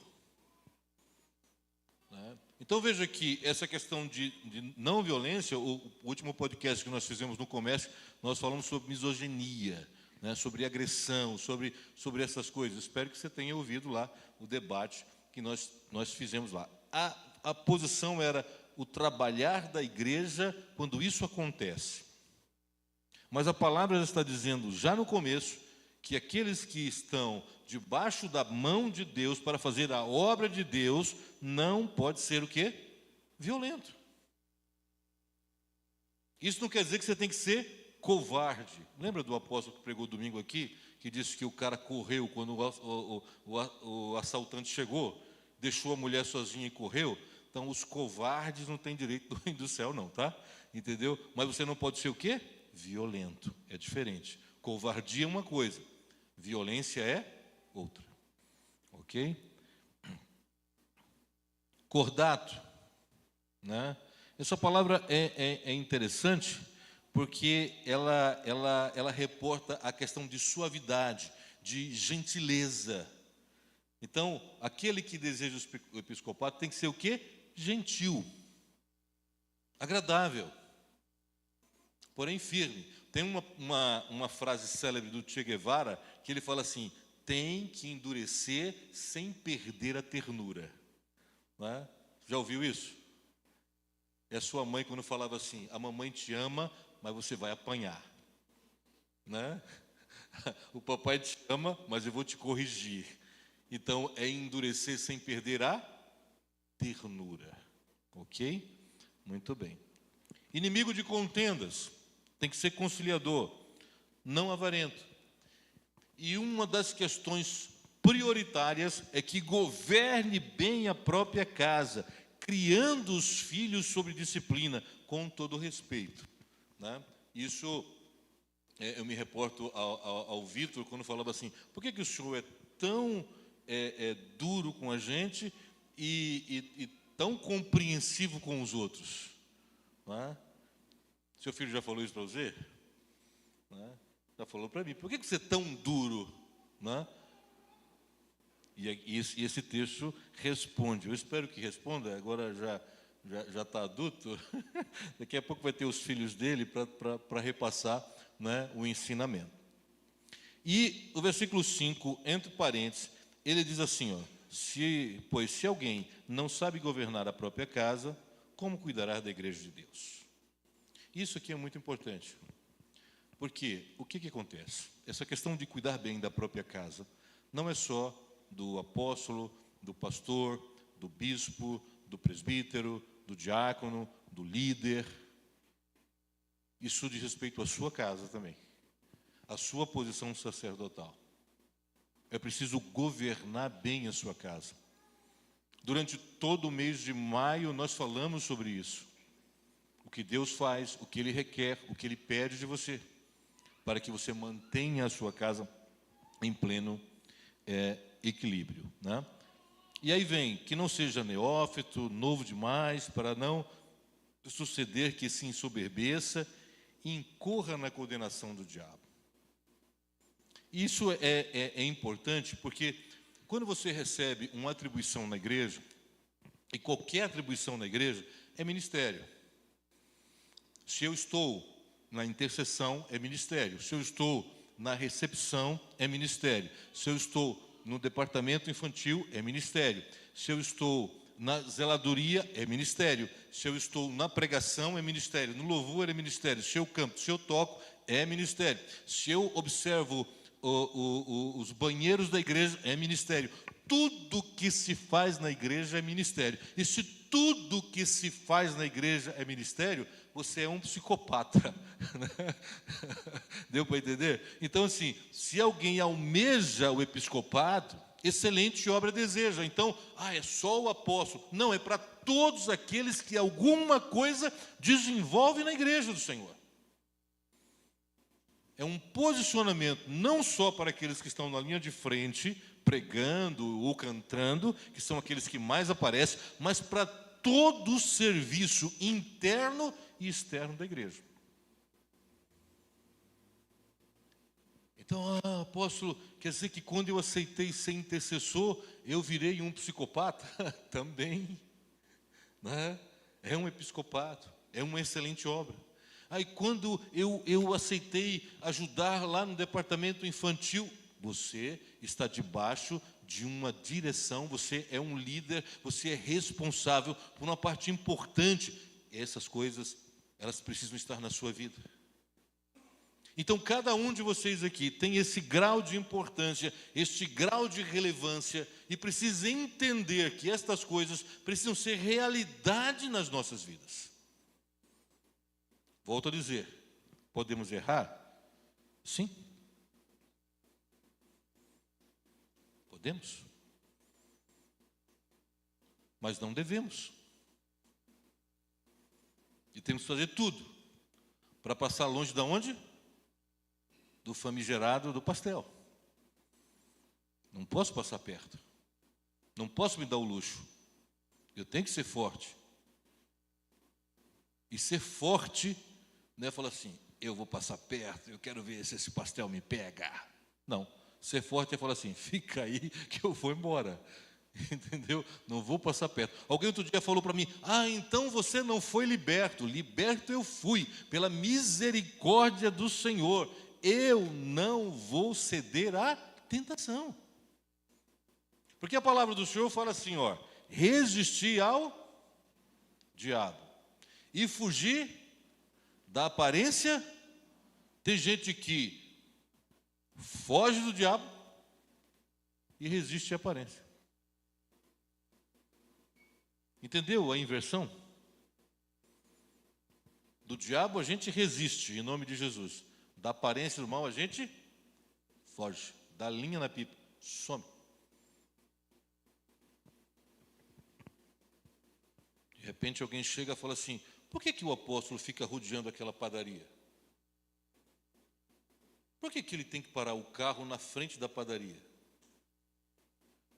Né? Então veja que essa questão de não violência, o último podcast que nós fizemos no comércio, nós falamos sobre misoginia, né, sobre agressão, sobre essas coisas. Espero que você tenha ouvido lá o debate que nós fizemos lá. A posição era o trabalhar da igreja quando isso acontece. Mas a palavra já está dizendo, já no começo, que aqueles que estão debaixo da mão de Deus para fazer a obra de Deus, não pode ser o quê? Violento. Isso não quer dizer que você tem que ser covarde. Lembra do apóstolo que pregou domingo aqui, que disse que o cara correu quando o assaltante chegou, deixou a mulher sozinha e correu? Então, os covardes não têm direito do reino do céu, não, tá? Entendeu? Mas você não pode ser o quê? Violento. É diferente. Covardia é uma coisa, violência é outra. Ok? Cordato. Né? Essa palavra é interessante porque ela reporta a questão de suavidade, de gentileza. Então, aquele que deseja o episcopado tem que ser o quê? Gentil, agradável, porém firme. Tem uma frase célebre do Che Guevara que ele fala assim, tem que endurecer sem perder a ternura. Né? Já ouviu isso? É a sua mãe quando falava assim, a mamãe te ama, mas você vai apanhar. Né? O papai te ama, mas eu vou te corrigir. Então, é endurecer sem perder a ternura. Ok? Muito bem. Inimigo de contendas. Tem que ser conciliador, não avarento. E uma das questões prioritárias é que governe bem a própria casa, criando os filhos sob disciplina, com todo respeito. Né? Isso, eu me reporto ao Vitor, quando falava assim, por que o senhor é tão duro com a gente e tão compreensivo com os outros? Né? Seu filho já falou isso para você? Né? Já falou para mim. Por que você é tão duro? Né? E esse texto responde. Eu espero que responda. Agora já está adulto. Daqui a pouco vai ter os filhos dele para repassar, né, o ensinamento. E o versículo 5, entre parênteses, ele diz assim, ó, pois se alguém não sabe governar a própria casa, como cuidará da igreja de Deus? Isso aqui é muito importante, porque o que acontece? Essa questão de cuidar bem da própria casa não é só do apóstolo, do pastor, do bispo, do presbítero, do diácono, do líder. Isso diz respeito à sua casa também, à sua posição sacerdotal. É preciso governar bem a sua casa. Durante todo o mês de maio nós falamos sobre isso. O que Deus faz, o que Ele requer, o que Ele pede de você, para que você mantenha a sua casa em pleno equilíbrio, né? E aí vem, que não seja neófito, novo demais, para não suceder que se ensoberbeça e incorra na condenação do diabo. Isso é importante porque quando você recebe uma atribuição na igreja, e qualquer atribuição na igreja é ministério. Se eu estou na intercessão, é ministério. Se eu estou na recepção, é ministério. Se eu estou no departamento infantil, é ministério. Se eu estou na zeladoria, é ministério. Se eu estou na pregação, é ministério. No louvor, é ministério. Se eu canto, se eu toco, é ministério. Se eu observo os banheiros da igreja, é ministério. Tudo que se faz na igreja é ministério. E se tudo que se faz na igreja é ministério, você é um psicopata. Deu para entender? Então, assim, se alguém almeja o episcopado, excelente obra deseja. Então, é só o apóstolo. Não, é para todos aqueles que alguma coisa desenvolvem na igreja do Senhor. É um posicionamento não só para aqueles que estão na linha de frente, pregando ou cantando, que são aqueles que mais aparecem, mas para todo o serviço interno e externo da igreja. Então, apóstolo, quer dizer que quando eu aceitei ser intercessor, eu virei um psicopata? Também, né? É um episcopado, é uma excelente obra. Aí quando eu aceitei ajudar lá no departamento infantil, você está debaixo de uma direção, você é um líder, você é responsável por uma parte importante. Essas coisas, elas precisam estar na sua vida. Então, cada um de vocês aqui tem esse grau de importância, este grau de relevância, e precisa entender que estas coisas precisam ser realidade nas nossas vidas. Volto a dizer, podemos errar? Sim. Podemos. Mas não devemos. E temos que fazer tudo para passar longe de onde? Do famigerado do pastel. Não posso passar perto. Não posso me dar o luxo. Eu tenho que ser forte. E ser forte não é falar assim, eu vou passar perto, eu quero ver se esse pastel me pega. Não. Ser forte é falar assim, fica aí que eu vou embora. Entendeu? Não vou passar perto. Alguém outro dia falou para mim, então você não foi liberto. Liberto eu fui, pela misericórdia do Senhor. Eu não vou ceder à tentação. Porque a palavra do Senhor fala assim, resistir ao diabo e fugir da aparência. Tem gente que foge do diabo e resiste à aparência. Entendeu a inversão? Do diabo a gente resiste, em nome de Jesus. Da aparência do mal a gente foge. Dá linha na pipa, some. De repente alguém chega e fala assim, por que o apóstolo fica rodeando aquela padaria? Por que ele tem que parar o carro na frente da padaria?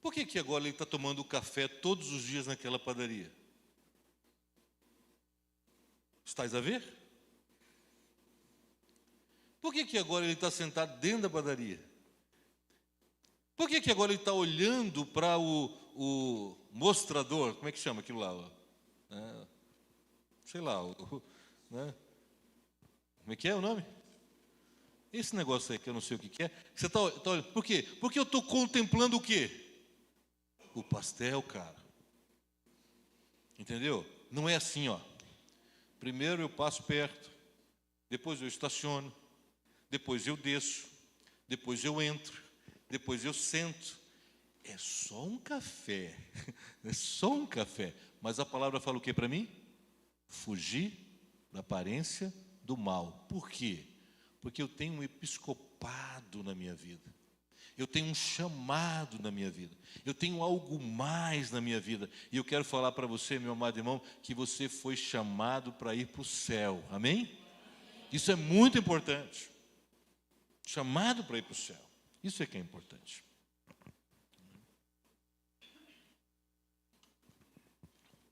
Por que agora ele está tomando café todos os dias naquela padaria? Estás a ver? Por que agora ele está sentado dentro da padaria? Por que agora ele está olhando para o mostrador? Como é que chama aquilo lá? Sei lá. Né? Como é que é o nome? Esse negócio aí que eu não sei o que é. Você está olhando. Por quê? Porque eu estou contemplando o quê? O pastel, cara. Entendeu? Não é assim, Primeiro eu passo perto, depois eu estaciono, depois eu desço, depois eu entro, depois eu sento. É só um café. É só um café. Mas a palavra fala o que para mim? fugir da aparência do mal. Por quê? Porque eu tenho um episcopado na minha vida. Eu tenho um chamado na minha vida. Eu tenho algo mais na minha vida. E eu quero falar para você, meu amado irmão, que você foi chamado para ir para o céu. Amém? Isso é muito importante. Chamado para ir para o céu. Isso é que é importante.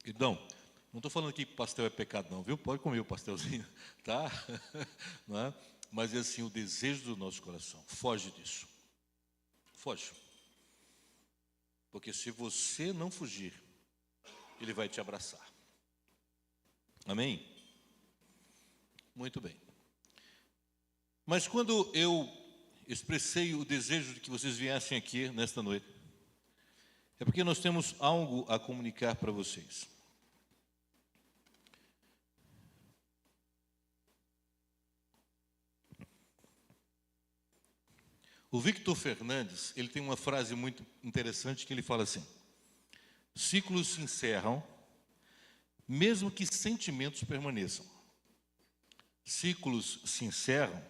Então, não estou falando aqui que pastel é pecado não, viu? Pode comer o pastelzinho, tá? Não é? Mas é assim, o desejo do nosso coração. Foge disso. Foge. Porque se você não fugir, Ele vai te abraçar. Amém? Muito bem. Mas quando eu expressei o desejo de que vocês viessem aqui nesta noite, é porque nós temos algo a comunicar para vocês. O Victor Fernandes, ele tem uma frase muito interessante que ele fala assim: ciclos se encerram, mesmo que sentimentos permaneçam. Ciclos se encerram,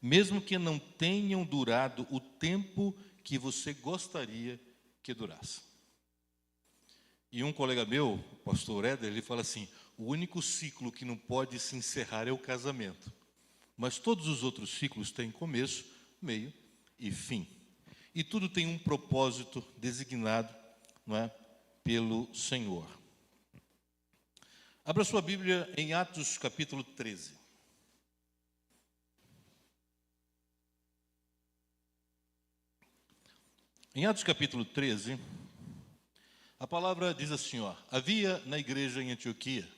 mesmo que não tenham durado o tempo que você gostaria que durasse. E um colega meu, o pastor Éder, ele fala assim: o único ciclo que não pode se encerrar é o casamento. Mas todos os outros ciclos têm começo, meio e fim. E tudo tem um propósito designado, não é, pelo Senhor. Abra sua Bíblia em Atos capítulo 13. Em Atos capítulo 13, a palavra diz assim, ó: havia na igreja em Antioquia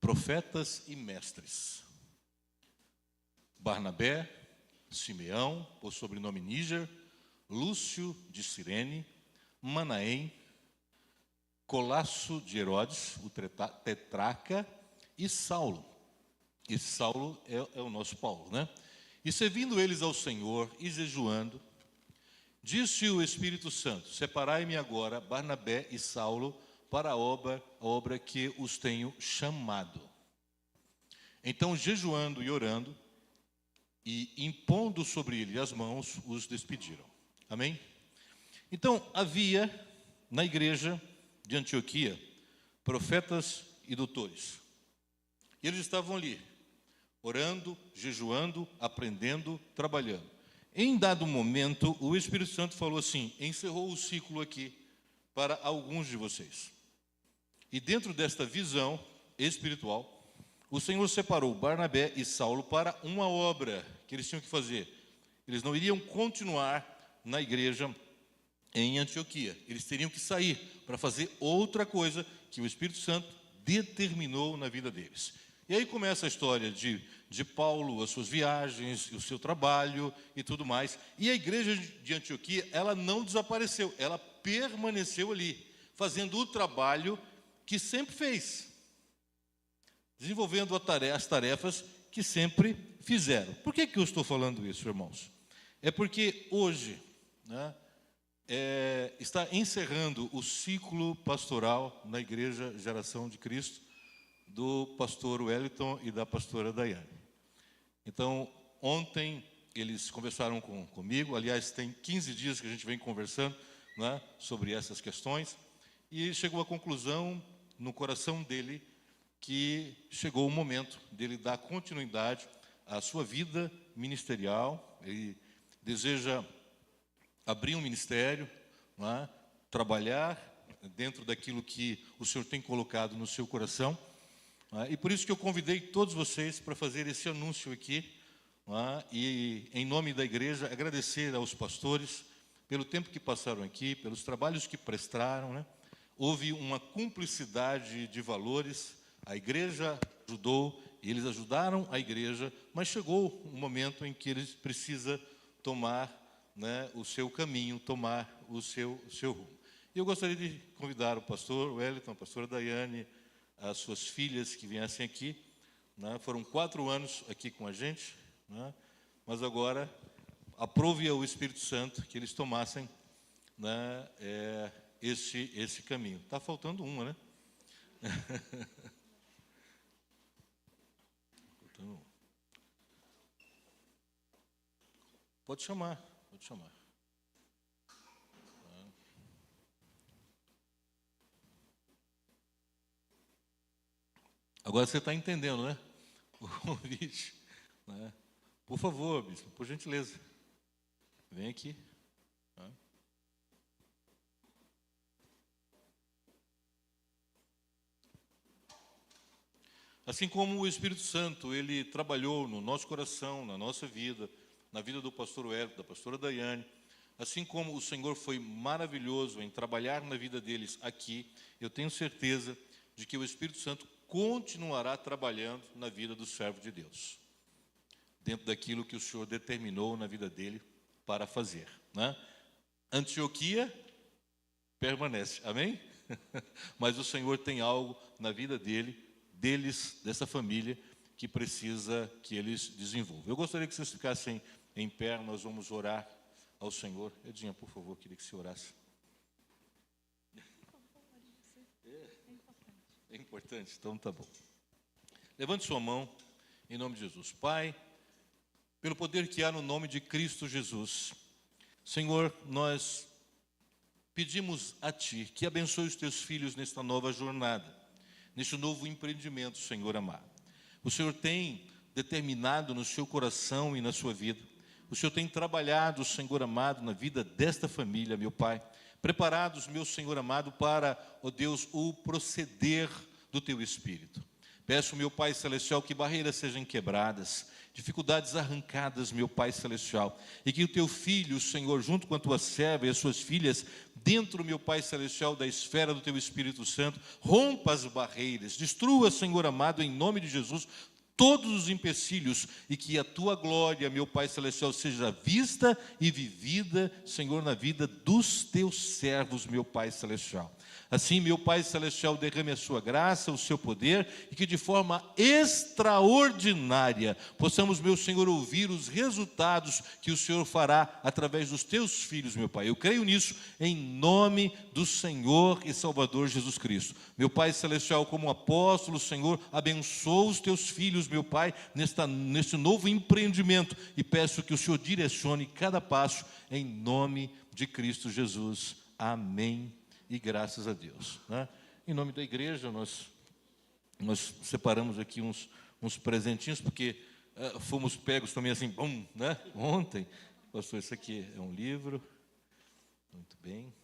profetas e mestres. Barnabé, Simeão, por sobrenome Níger, Lúcio de Cirene, Manaém, Colasso de Herodes, o tetrarca, e Saulo. Esse Saulo é o nosso Paulo, né? E servindo eles ao Senhor e jejuando, disse o Espírito Santo: separai-me agora Barnabé e Saulo para a obra que os tenho chamado. Então, jejuando e orando, e impondo sobre ele as mãos, os despediram. Amém? Então, havia na igreja de Antioquia profetas e doutores. E eles estavam ali, orando, jejuando, aprendendo, trabalhando. Em dado momento, o Espírito Santo falou assim: encerrou o ciclo aqui para alguns de vocês. E dentro desta visão espiritual, o Senhor separou Barnabé e Saulo para uma obra que eles tinham que fazer. Eles não iriam continuar na igreja em Antioquia. Eles teriam que sair para fazer outra coisa que o Espírito Santo determinou na vida deles. E aí começa a história de Paulo, as suas viagens, o seu trabalho e tudo mais. E a igreja de Antioquia, ela não desapareceu, ela permaneceu ali, fazendo o trabalho que sempre fez, desenvolvendo as tarefas que sempre fizeram. Por que eu estou falando isso, irmãos? É porque hoje, né, está encerrando o ciclo pastoral na Igreja Geração de Cristo, do pastor Wellington e da pastora Daiane. Então, ontem eles conversaram comigo, aliás, tem 15 dias que a gente vem conversando, né, sobre essas questões, e chegou à conclusão no coração dele que chegou o momento dele dar continuidade à sua vida ministerial. Ele deseja abrir um ministério, não é? Trabalhar dentro daquilo que o Senhor tem colocado no seu coração. Não é? E por isso que eu convidei todos vocês para fazer esse anúncio aqui, não é? E em nome da igreja agradecer aos pastores pelo tempo que passaram aqui, pelos trabalhos que prestaram, né? Houve uma cumplicidade de valores. A igreja ajudou, eles ajudaram a igreja, mas chegou um momento em que eles precisam tomar, né, o seu caminho, tomar o seu rumo. E eu gostaria de convidar o pastor Wellington, a pastora Daiane, as suas filhas que viessem aqui, né? Foram 4 anos aqui com a gente, né? Mas agora aprove ao Espírito Santo que eles tomassem, né, esse caminho. Está faltando uma, né? Pode chamar, pode chamar. Agora você está entendendo, né? O convite, né? Por favor, bispo, por gentileza, vem aqui. Tá? Assim como o Espírito Santo, ele trabalhou no nosso coração, na nossa vida, na vida do pastor Hélio, da pastora Daiane, assim como o Senhor foi maravilhoso em trabalhar na vida deles aqui, eu tenho certeza de que o Espírito Santo continuará trabalhando na vida do servo de Deus, dentro daquilo que o Senhor determinou na vida dele para fazer, né? Antioquia permanece, amém? Mas o Senhor tem algo na vida deles, dessa família, que precisa que eles desenvolvam. Eu gostaria que vocês ficassem em pé, nós vamos orar ao Senhor. Edinha, por favor, queria que você orasse. É importante, então tá bom. Levante sua mão, em nome de Jesus. Pai, pelo poder que há no nome de Cristo Jesus, Senhor, nós pedimos a Ti que abençoe os Teus filhos nesta nova jornada, neste novo empreendimento, Senhor amado. O Senhor tem determinado no seu coração e na sua vida, o Senhor tem trabalhado, Senhor amado, na vida desta família, meu Pai, preparados, meu Senhor amado, para, ó Deus, o proceder do Teu Espírito. Peço, meu Pai Celestial, que barreiras sejam quebradas, dificuldades arrancadas, meu Pai Celestial, e que o Teu Filho, Senhor, junto com a Tua serva e as suas filhas, dentro, meu Pai Celestial, da esfera do Teu Espírito Santo, rompa as barreiras, destrua, Senhor amado, em nome de Jesus, todos os empecilhos, e que a Tua glória, meu Pai Celestial, seja vista e vivida, Senhor, na vida dos Teus servos, meu Pai Celestial. Assim, meu Pai Celestial, derrame a sua graça, o seu poder, e que de forma extraordinária possamos, meu Senhor, ouvir os resultados que o Senhor fará através dos Teus filhos, meu Pai. Eu creio nisso em nome do Senhor e Salvador Jesus Cristo. Meu Pai Celestial, como apóstolo, Senhor, abençoa os Teus filhos, meu Pai, neste novo empreendimento, e peço que o Senhor direcione cada passo em nome de Cristo Jesus. Amém. E graças a Deus, né? Em nome da igreja, nós separamos aqui uns presentinhos, porque fomos pegos também assim, bom, né? Ontem. Pastor, isso aqui é um livro. Muito bem.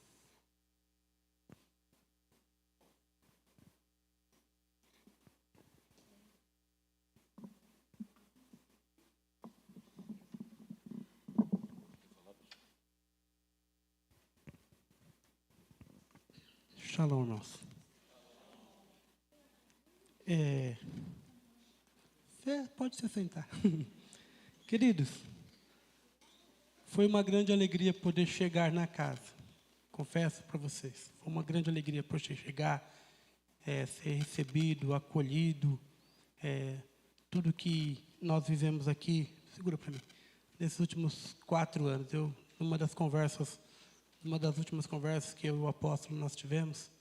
Shalom, irmãos. Pode se sentar. Queridos, foi uma grande alegria poder chegar na casa. Confesso para vocês. Foi uma grande alegria poder chegar, ser recebido, acolhido. Tudo que nós vivemos aqui, segura para mim, nesses últimos 4 anos. Numa das últimas conversas que eu e o apóstolo nós tivemos,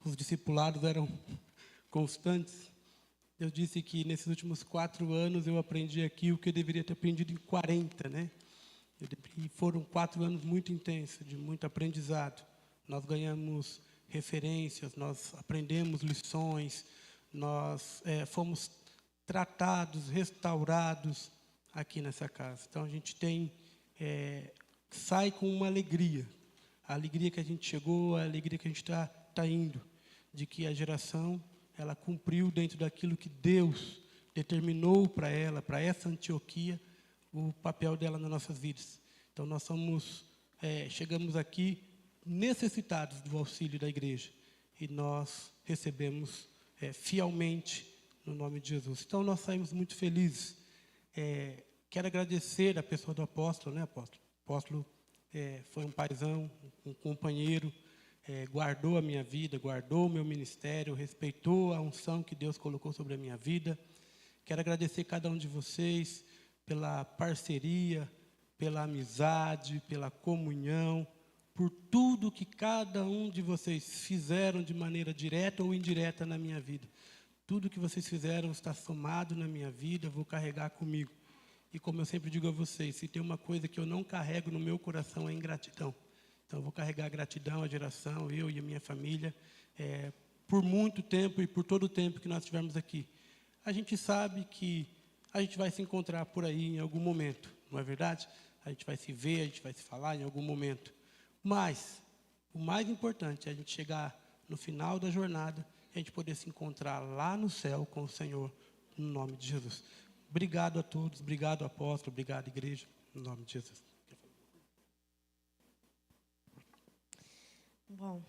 os discipulados eram constantes. Eu disse que nesses últimos 4 anos eu aprendi aqui o que eu deveria ter aprendido em 40, né? E foram 4 anos muito intensos, de muito aprendizado. Nós ganhamos referências, nós aprendemos lições, nós fomos tratados, restaurados aqui nessa casa. Então a gente sai com uma alegria. A alegria que a gente chegou, a alegria que a gente está indo, de que a geração, ela cumpriu dentro daquilo que Deus determinou para ela, para essa Antioquia, o papel dela nas nossas vidas. Então, nós chegamos aqui necessitados do auxílio da igreja, e nós recebemos fielmente no nome de Jesus. Então, nós saímos muito felizes. Quero agradecer a pessoa do apóstolo, né, apóstolo? O apóstolo foi um paizão, um companheiro, guardou a minha vida, guardou o meu ministério, respeitou a unção que Deus colocou sobre a minha vida. Quero agradecer cada um de vocês pela parceria, pela amizade, pela comunhão, por tudo que cada um de vocês fizeram de maneira direta ou indireta na minha vida. Tudo que vocês fizeram está somado na minha vida, vou carregar comigo. E como eu sempre digo a vocês, se tem uma coisa que eu não carrego no meu coração é ingratidão. Então, eu vou carregar a gratidão, a geração, eu e a minha família, por muito tempo e por todo o tempo que nós estivermos aqui. A gente sabe que a gente vai se encontrar por aí em algum momento, não é verdade? A gente vai se ver, a gente vai se falar em algum momento. Mas o mais importante é a gente chegar no final da jornada e a gente poder se encontrar lá no céu com o Senhor, no nome de Jesus. Obrigado a todos, obrigado apóstolo, obrigado igreja, no nome de Jesus. Bom,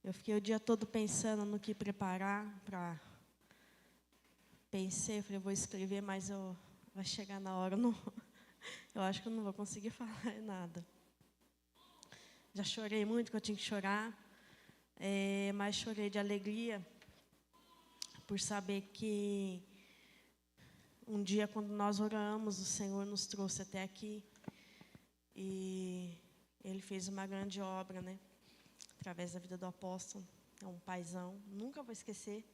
eu fiquei o dia todo pensando no que preparar para... Pensei, falei, vou escrever, mas vai chegar na hora, eu acho que eu não vou conseguir falar nada. Já chorei muito, que eu tinha que chorar, mas chorei de alegria por saber que um dia, quando nós oramos, o Senhor nos trouxe até aqui e Ele fez uma grande obra, né? Através da vida do apóstolo. É um paizão, nunca vou esquecer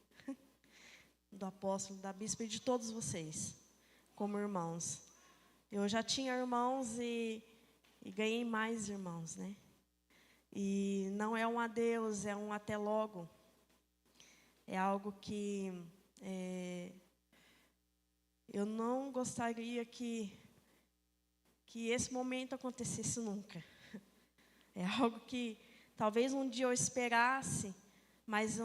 do apóstolo, da bispa e de todos vocês, como irmãos. Eu já tinha irmãos e ganhei mais irmãos, né? E não é um adeus, é um até logo. É algo que eu não gostaria que esse momento acontecesse nunca. É algo que talvez um dia eu esperasse, mas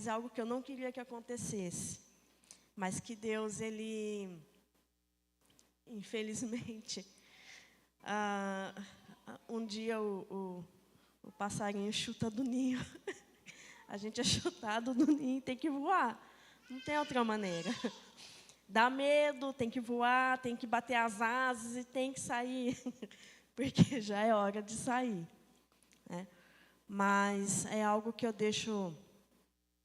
é algo que eu não queria que acontecesse. Mas que Deus, Ele, infelizmente, um dia o passarinho chuta do ninho. A gente é chutado do ninho e tem que voar. Não tem outra maneira. Dá medo, tem que voar, tem que bater as asas e tem que sair. Porque já é hora de sair, né? Mas é algo que eu deixo,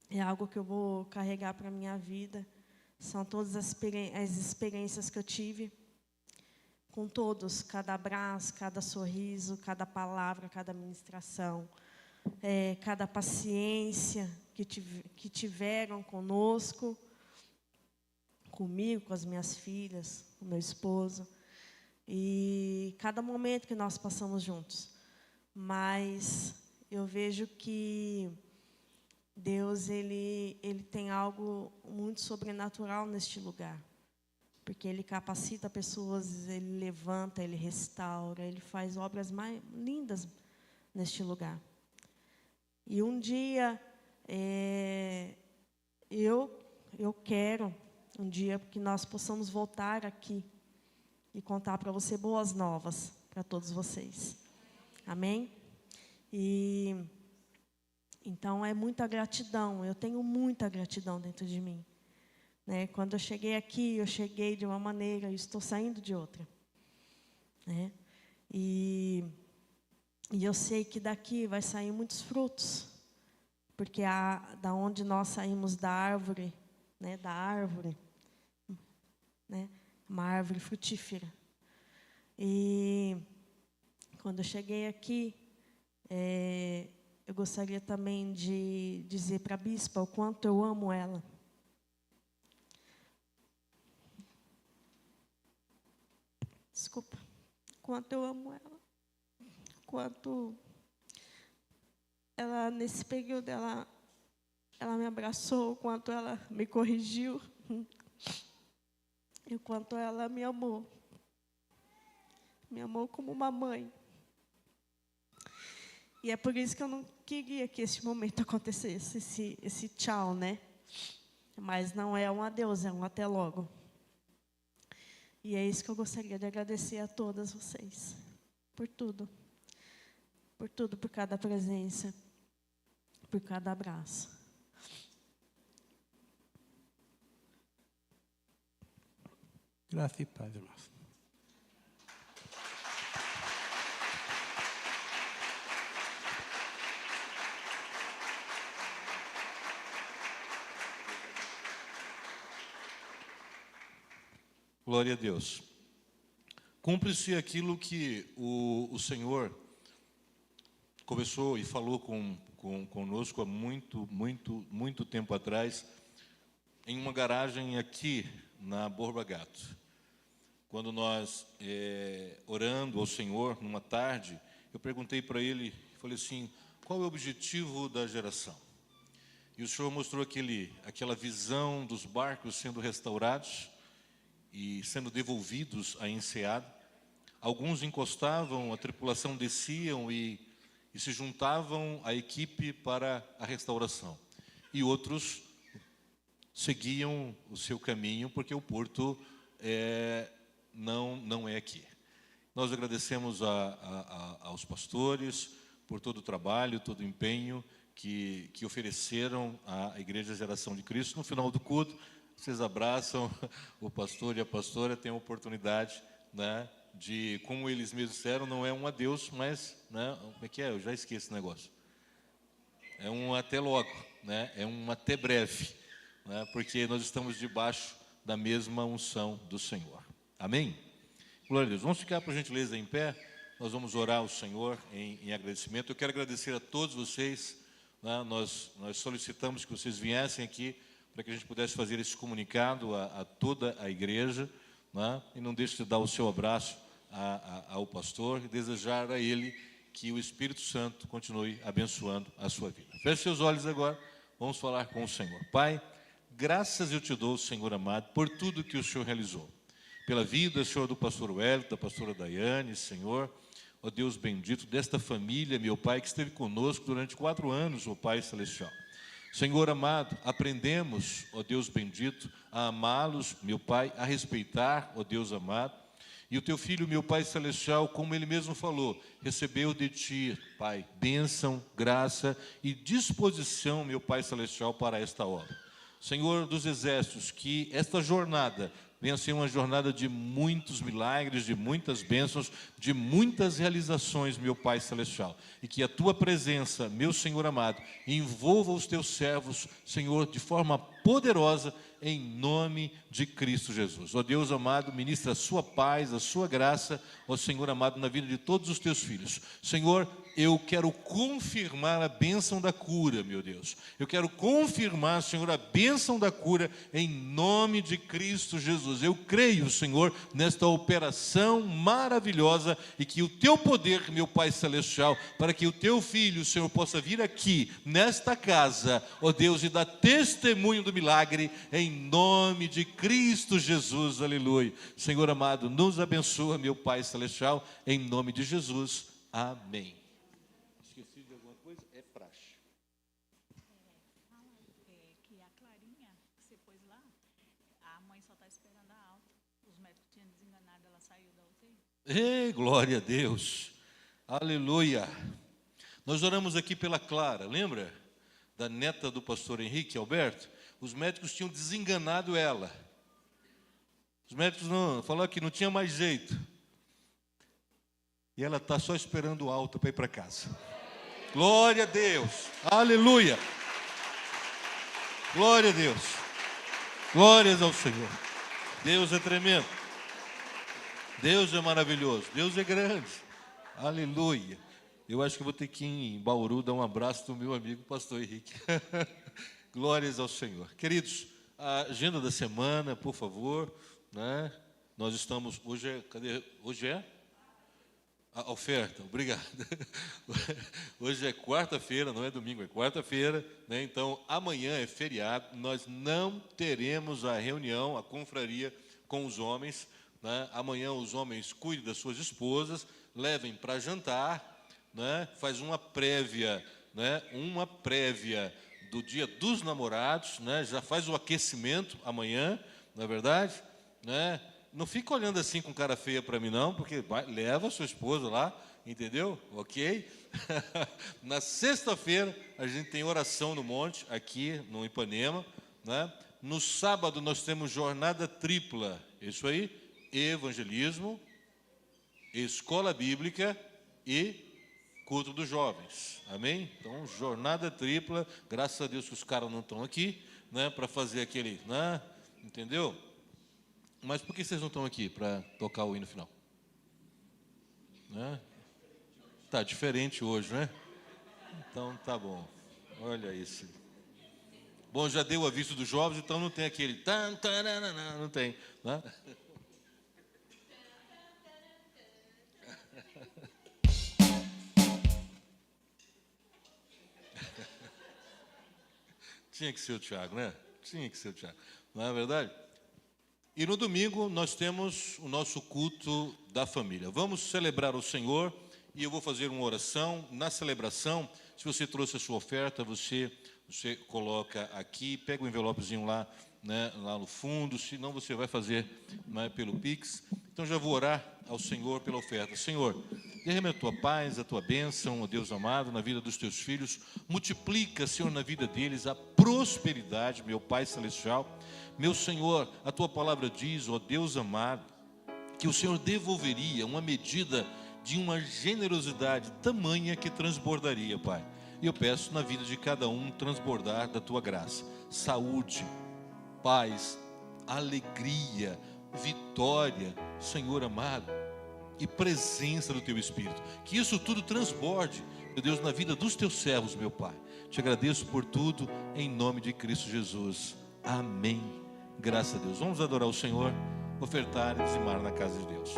é algo que eu vou carregar para a minha vida. São todas as experiências que eu tive com todos, cada abraço, cada sorriso, cada palavra, cada ministração, cada paciência que tiveram conosco, comigo, com as minhas filhas, com meu esposo, e cada momento que nós passamos juntos. Mas eu vejo que Deus, ele tem algo muito sobrenatural neste lugar. Porque Ele capacita pessoas, Ele levanta, Ele restaura, Ele faz obras mais lindas neste lugar. E um dia, eu quero, um dia que nós possamos voltar aqui e contar para você boas novas, para todos vocês. Amém? Então, é muita gratidão, eu tenho muita gratidão dentro de mim. Né? Quando eu cheguei aqui, eu cheguei de uma maneira e estou saindo de outra. Né? E eu sei que daqui vai sair muitos frutos, porque da onde nós saímos da árvore, né? Né? Uma árvore frutífera. E quando eu cheguei aqui, eu gostaria também de dizer para a bispa o quanto eu amo ela. Desculpa. Quanto eu amo ela. Quanto ela, nesse período, ela me abraçou, o quanto ela me corrigiu. E o quanto ela me amou. Me amou como uma mãe. E é por isso que eu não queria que esse momento acontecesse, esse tchau, né? Mas não é um adeus, é um até logo. E é isso que eu gostaria de agradecer a todas vocês. Por tudo. Por tudo, por cada presença. Por cada abraço. Graça e paz, irmãos. Glória a Deus. Cumpre-se aquilo que o Senhor começou e falou conosco há muito tempo atrás, em uma garagem aqui na Borba Gato. quando nós, orando ao Senhor, numa tarde, eu perguntei para ele, falei assim, qual é o objetivo da geração? E o Senhor mostrou aquela visão dos barcos sendo restaurados e sendo devolvidos à enseada. Alguns encostavam, a tripulação desciam e se juntavam à equipe para a restauração. E outros seguiam o seu caminho, porque o porto não é aqui. Nós agradecemos aos pastores por todo o trabalho, todo o empenho que ofereceram à Igreja Geração de Cristo. No final do culto, vocês abraçam o pastor e a pastora, têm a oportunidade, né, de, como eles mesmos disseram, não é um adeus, mas, né, como é que é? Eu já esqueci esse negócio. É um até logo, né? É um até breve, né? Porque nós estamos debaixo da mesma unção do Senhor. Amém? Glória a Deus. Vamos ficar, por gentileza, em pé. Nós vamos orar ao Senhor em agradecimento. Eu quero agradecer a todos vocês, né? Nós solicitamos que vocês viessem aqui para que a gente pudesse fazer esse comunicado a toda a igreja, né? E não deixe de dar o seu abraço ao pastor e desejar a ele que o Espírito Santo continue abençoando a sua vida. Feche seus olhos agora, vamos falar com o Senhor. Pai, graças eu te dou, Senhor amado, por tudo que o Senhor realizou. Pela vida, Senhor, do pastor Wellington, da pastora Daiane, Senhor, ó Deus bendito, desta família, meu Pai, que esteve conosco durante 4 anos, ó Pai Celestial. Senhor amado, aprendemos, ó Deus bendito, a amá-los, meu Pai, a respeitar, ó Deus amado. E o teu filho, meu Pai Celestial, como ele mesmo falou, recebeu de ti, Pai, bênção, graça e disposição, meu Pai Celestial, para esta obra. Senhor dos exércitos, que esta jornada venha ser uma jornada de muitos milagres, de muitas bênçãos, de muitas realizações, meu Pai Celestial. E que a tua presença, meu Senhor amado, envolva os teus servos, Senhor, de forma poderosa, em nome de Cristo Jesus. Ó Deus amado, ministra a sua paz, a sua graça, ó Senhor amado, na vida de todos os teus filhos. Senhor, eu quero confirmar a bênção da cura, meu Deus. Eu quero confirmar, Senhor, a bênção da cura em nome de Cristo Jesus. Eu creio, Senhor, nesta operação maravilhosa e que o teu poder, meu Pai Celestial, para que o teu filho, Senhor, possa vir aqui, nesta casa, ó Deus, e dar testemunho do milagre em nome de Cristo Jesus, aleluia. Senhor amado, nos abençoa, meu Pai Celestial, em nome de Jesus, amém. Esqueci de alguma coisa? É praxe. Fala que a Clarinha que você pôs lá, a mãe só está esperando a alta. Os médicos tinham desenganado, ela saiu da UTI. Ei, glória a Deus, aleluia. Nós oramos aqui pela Clara, lembra? Da neta do pastor Henrique Alberto. Os médicos tinham desenganado ela. Os médicos falaram que não tinha mais jeito. E ela está só esperando alta para ir para casa. Glória a Deus, aleluia. Glória a Deus, glórias ao Senhor. Deus é tremendo, Deus é maravilhoso, Deus é grande, aleluia. Eu acho que vou ter que ir em Bauru dar um abraço do meu amigo pastor Henrique. Glórias ao Senhor. Queridos, a agenda da semana, por favor, né? Nós estamos, hoje é? A oferta, obrigado. Hoje é quarta-feira, não é domingo, é quarta-feira, né? Então, amanhã é feriado, nós não teremos a reunião, a confraria com os homens, né? Amanhã os homens cuidem das suas esposas, levem para jantar, né? Faz uma prévia, né? Uma prévia do dia dos namorados, né? Já faz o aquecimento amanhã, não é verdade? Né? Não fica olhando assim com cara feia para mim não, porque leva a sua esposa lá, entendeu? Ok? Na sexta-feira a gente tem oração no monte, aqui no Ipanema, né? No sábado nós temos jornada tripla, isso aí, evangelismo, escola bíblica e culto dos jovens, amém? Então, jornada tripla, graças a Deus que os caras não estão aqui, né, para fazer aquele, né, entendeu? Mas por que vocês não estão aqui para tocar o hino final? Né? Tá diferente hoje, né? Então, tá bom, olha isso. Bom, já deu o aviso dos jovens, então não tem aquele, não tem, né? Tinha que ser o Tiago, né? Tinha que ser o Tiago. Não é verdade? E no domingo nós temos o nosso culto da família. Vamos celebrar o Senhor e eu vou fazer uma oração. Na celebração, se você trouxe a sua oferta, você coloca aqui, pega o envelopezinho lá, né, lá no fundo, senão você vai fazer, né, pelo Pix. Então já vou orar ao Senhor pela oferta. Senhor, derrama a tua paz, a tua bênção, ó Deus amado, na vida dos teus filhos. Multiplica, Senhor, na vida deles a prosperidade, meu Pai Celestial. Meu Senhor, a tua palavra diz, ó Deus amado, que o Senhor devolveria uma medida de uma generosidade tamanha que transbordaria, Pai. E eu peço na vida de cada um transbordar da tua graça, saúde, paz, alegria, vitória, Senhor amado, e presença do teu Espírito. Que isso tudo transborde, meu Deus, na vida dos teus servos, meu Pai. Te agradeço por tudo, em nome de Cristo Jesus. Amém. Graças a Deus. Vamos adorar o Senhor, ofertar e dizimar na casa de Deus.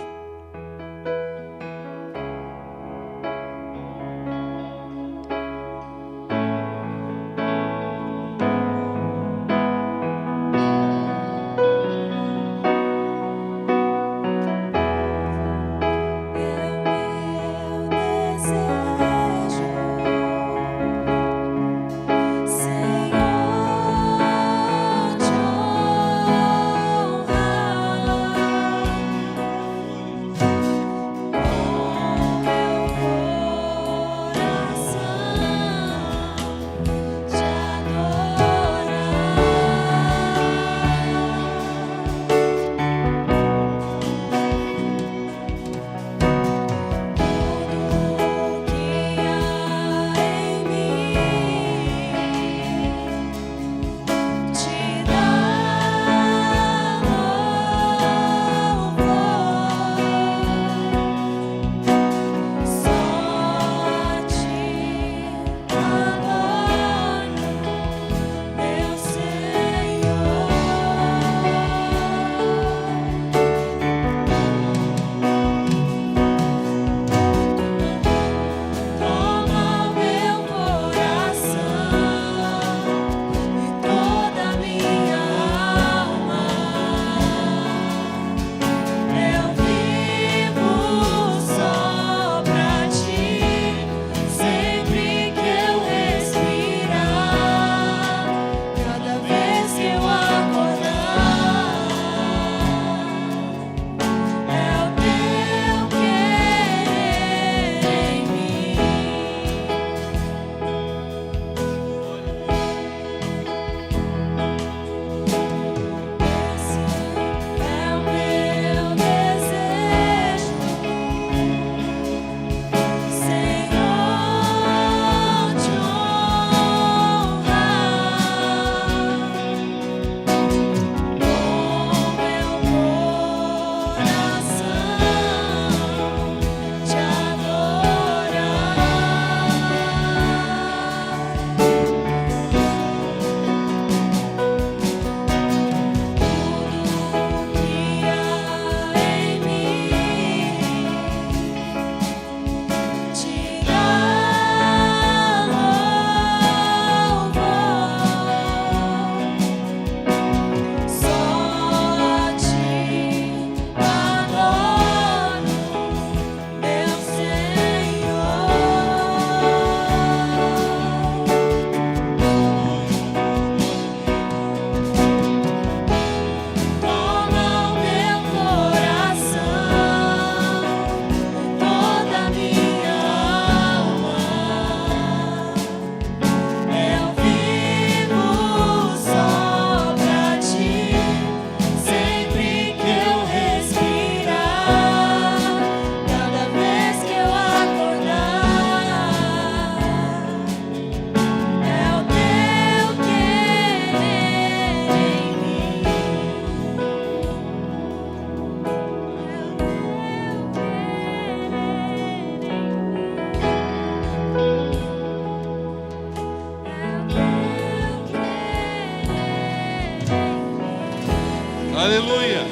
Aleluia.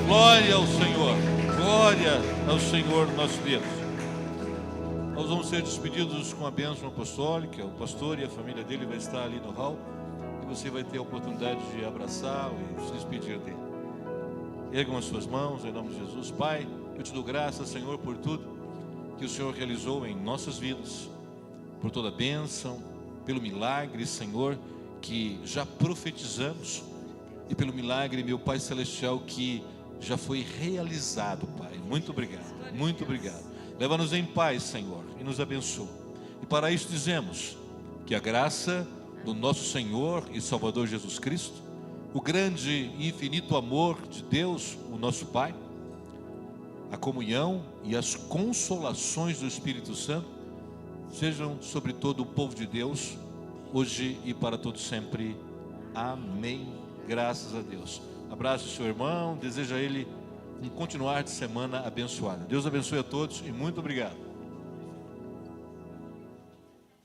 Glória ao Senhor. Glória ao Senhor nosso Deus. Ao Nós vamos ser despedidos com a bênção apostólica. O pastor e a família dele vai estar ali no hall e você vai ter a oportunidade de abraçá-lo e se despedir dele. Ergam as suas mãos em nome de Jesus. Pai, eu te dou graças, Senhor, por tudo que o Senhor realizou em nossas vidas, por toda a bênção, pelo milagre, Senhor, que já profetizamos e pelo milagre, meu Pai Celestial, que já foi realizado, Pai. Muito obrigado, muito obrigado. Leva-nos em paz, Senhor, e nos abençoa. E para isso dizemos que a graça do nosso Senhor e Salvador Jesus Cristo, o grande e infinito amor de Deus, o nosso Pai, a comunhão e as consolações do Espírito Santo sejam sobre todo o povo de Deus, hoje e para todo sempre. Amém. Graças a Deus. Abraço o seu irmão, deseja a ele um continuar de semana abençoado. Deus abençoe a todos e muito obrigado.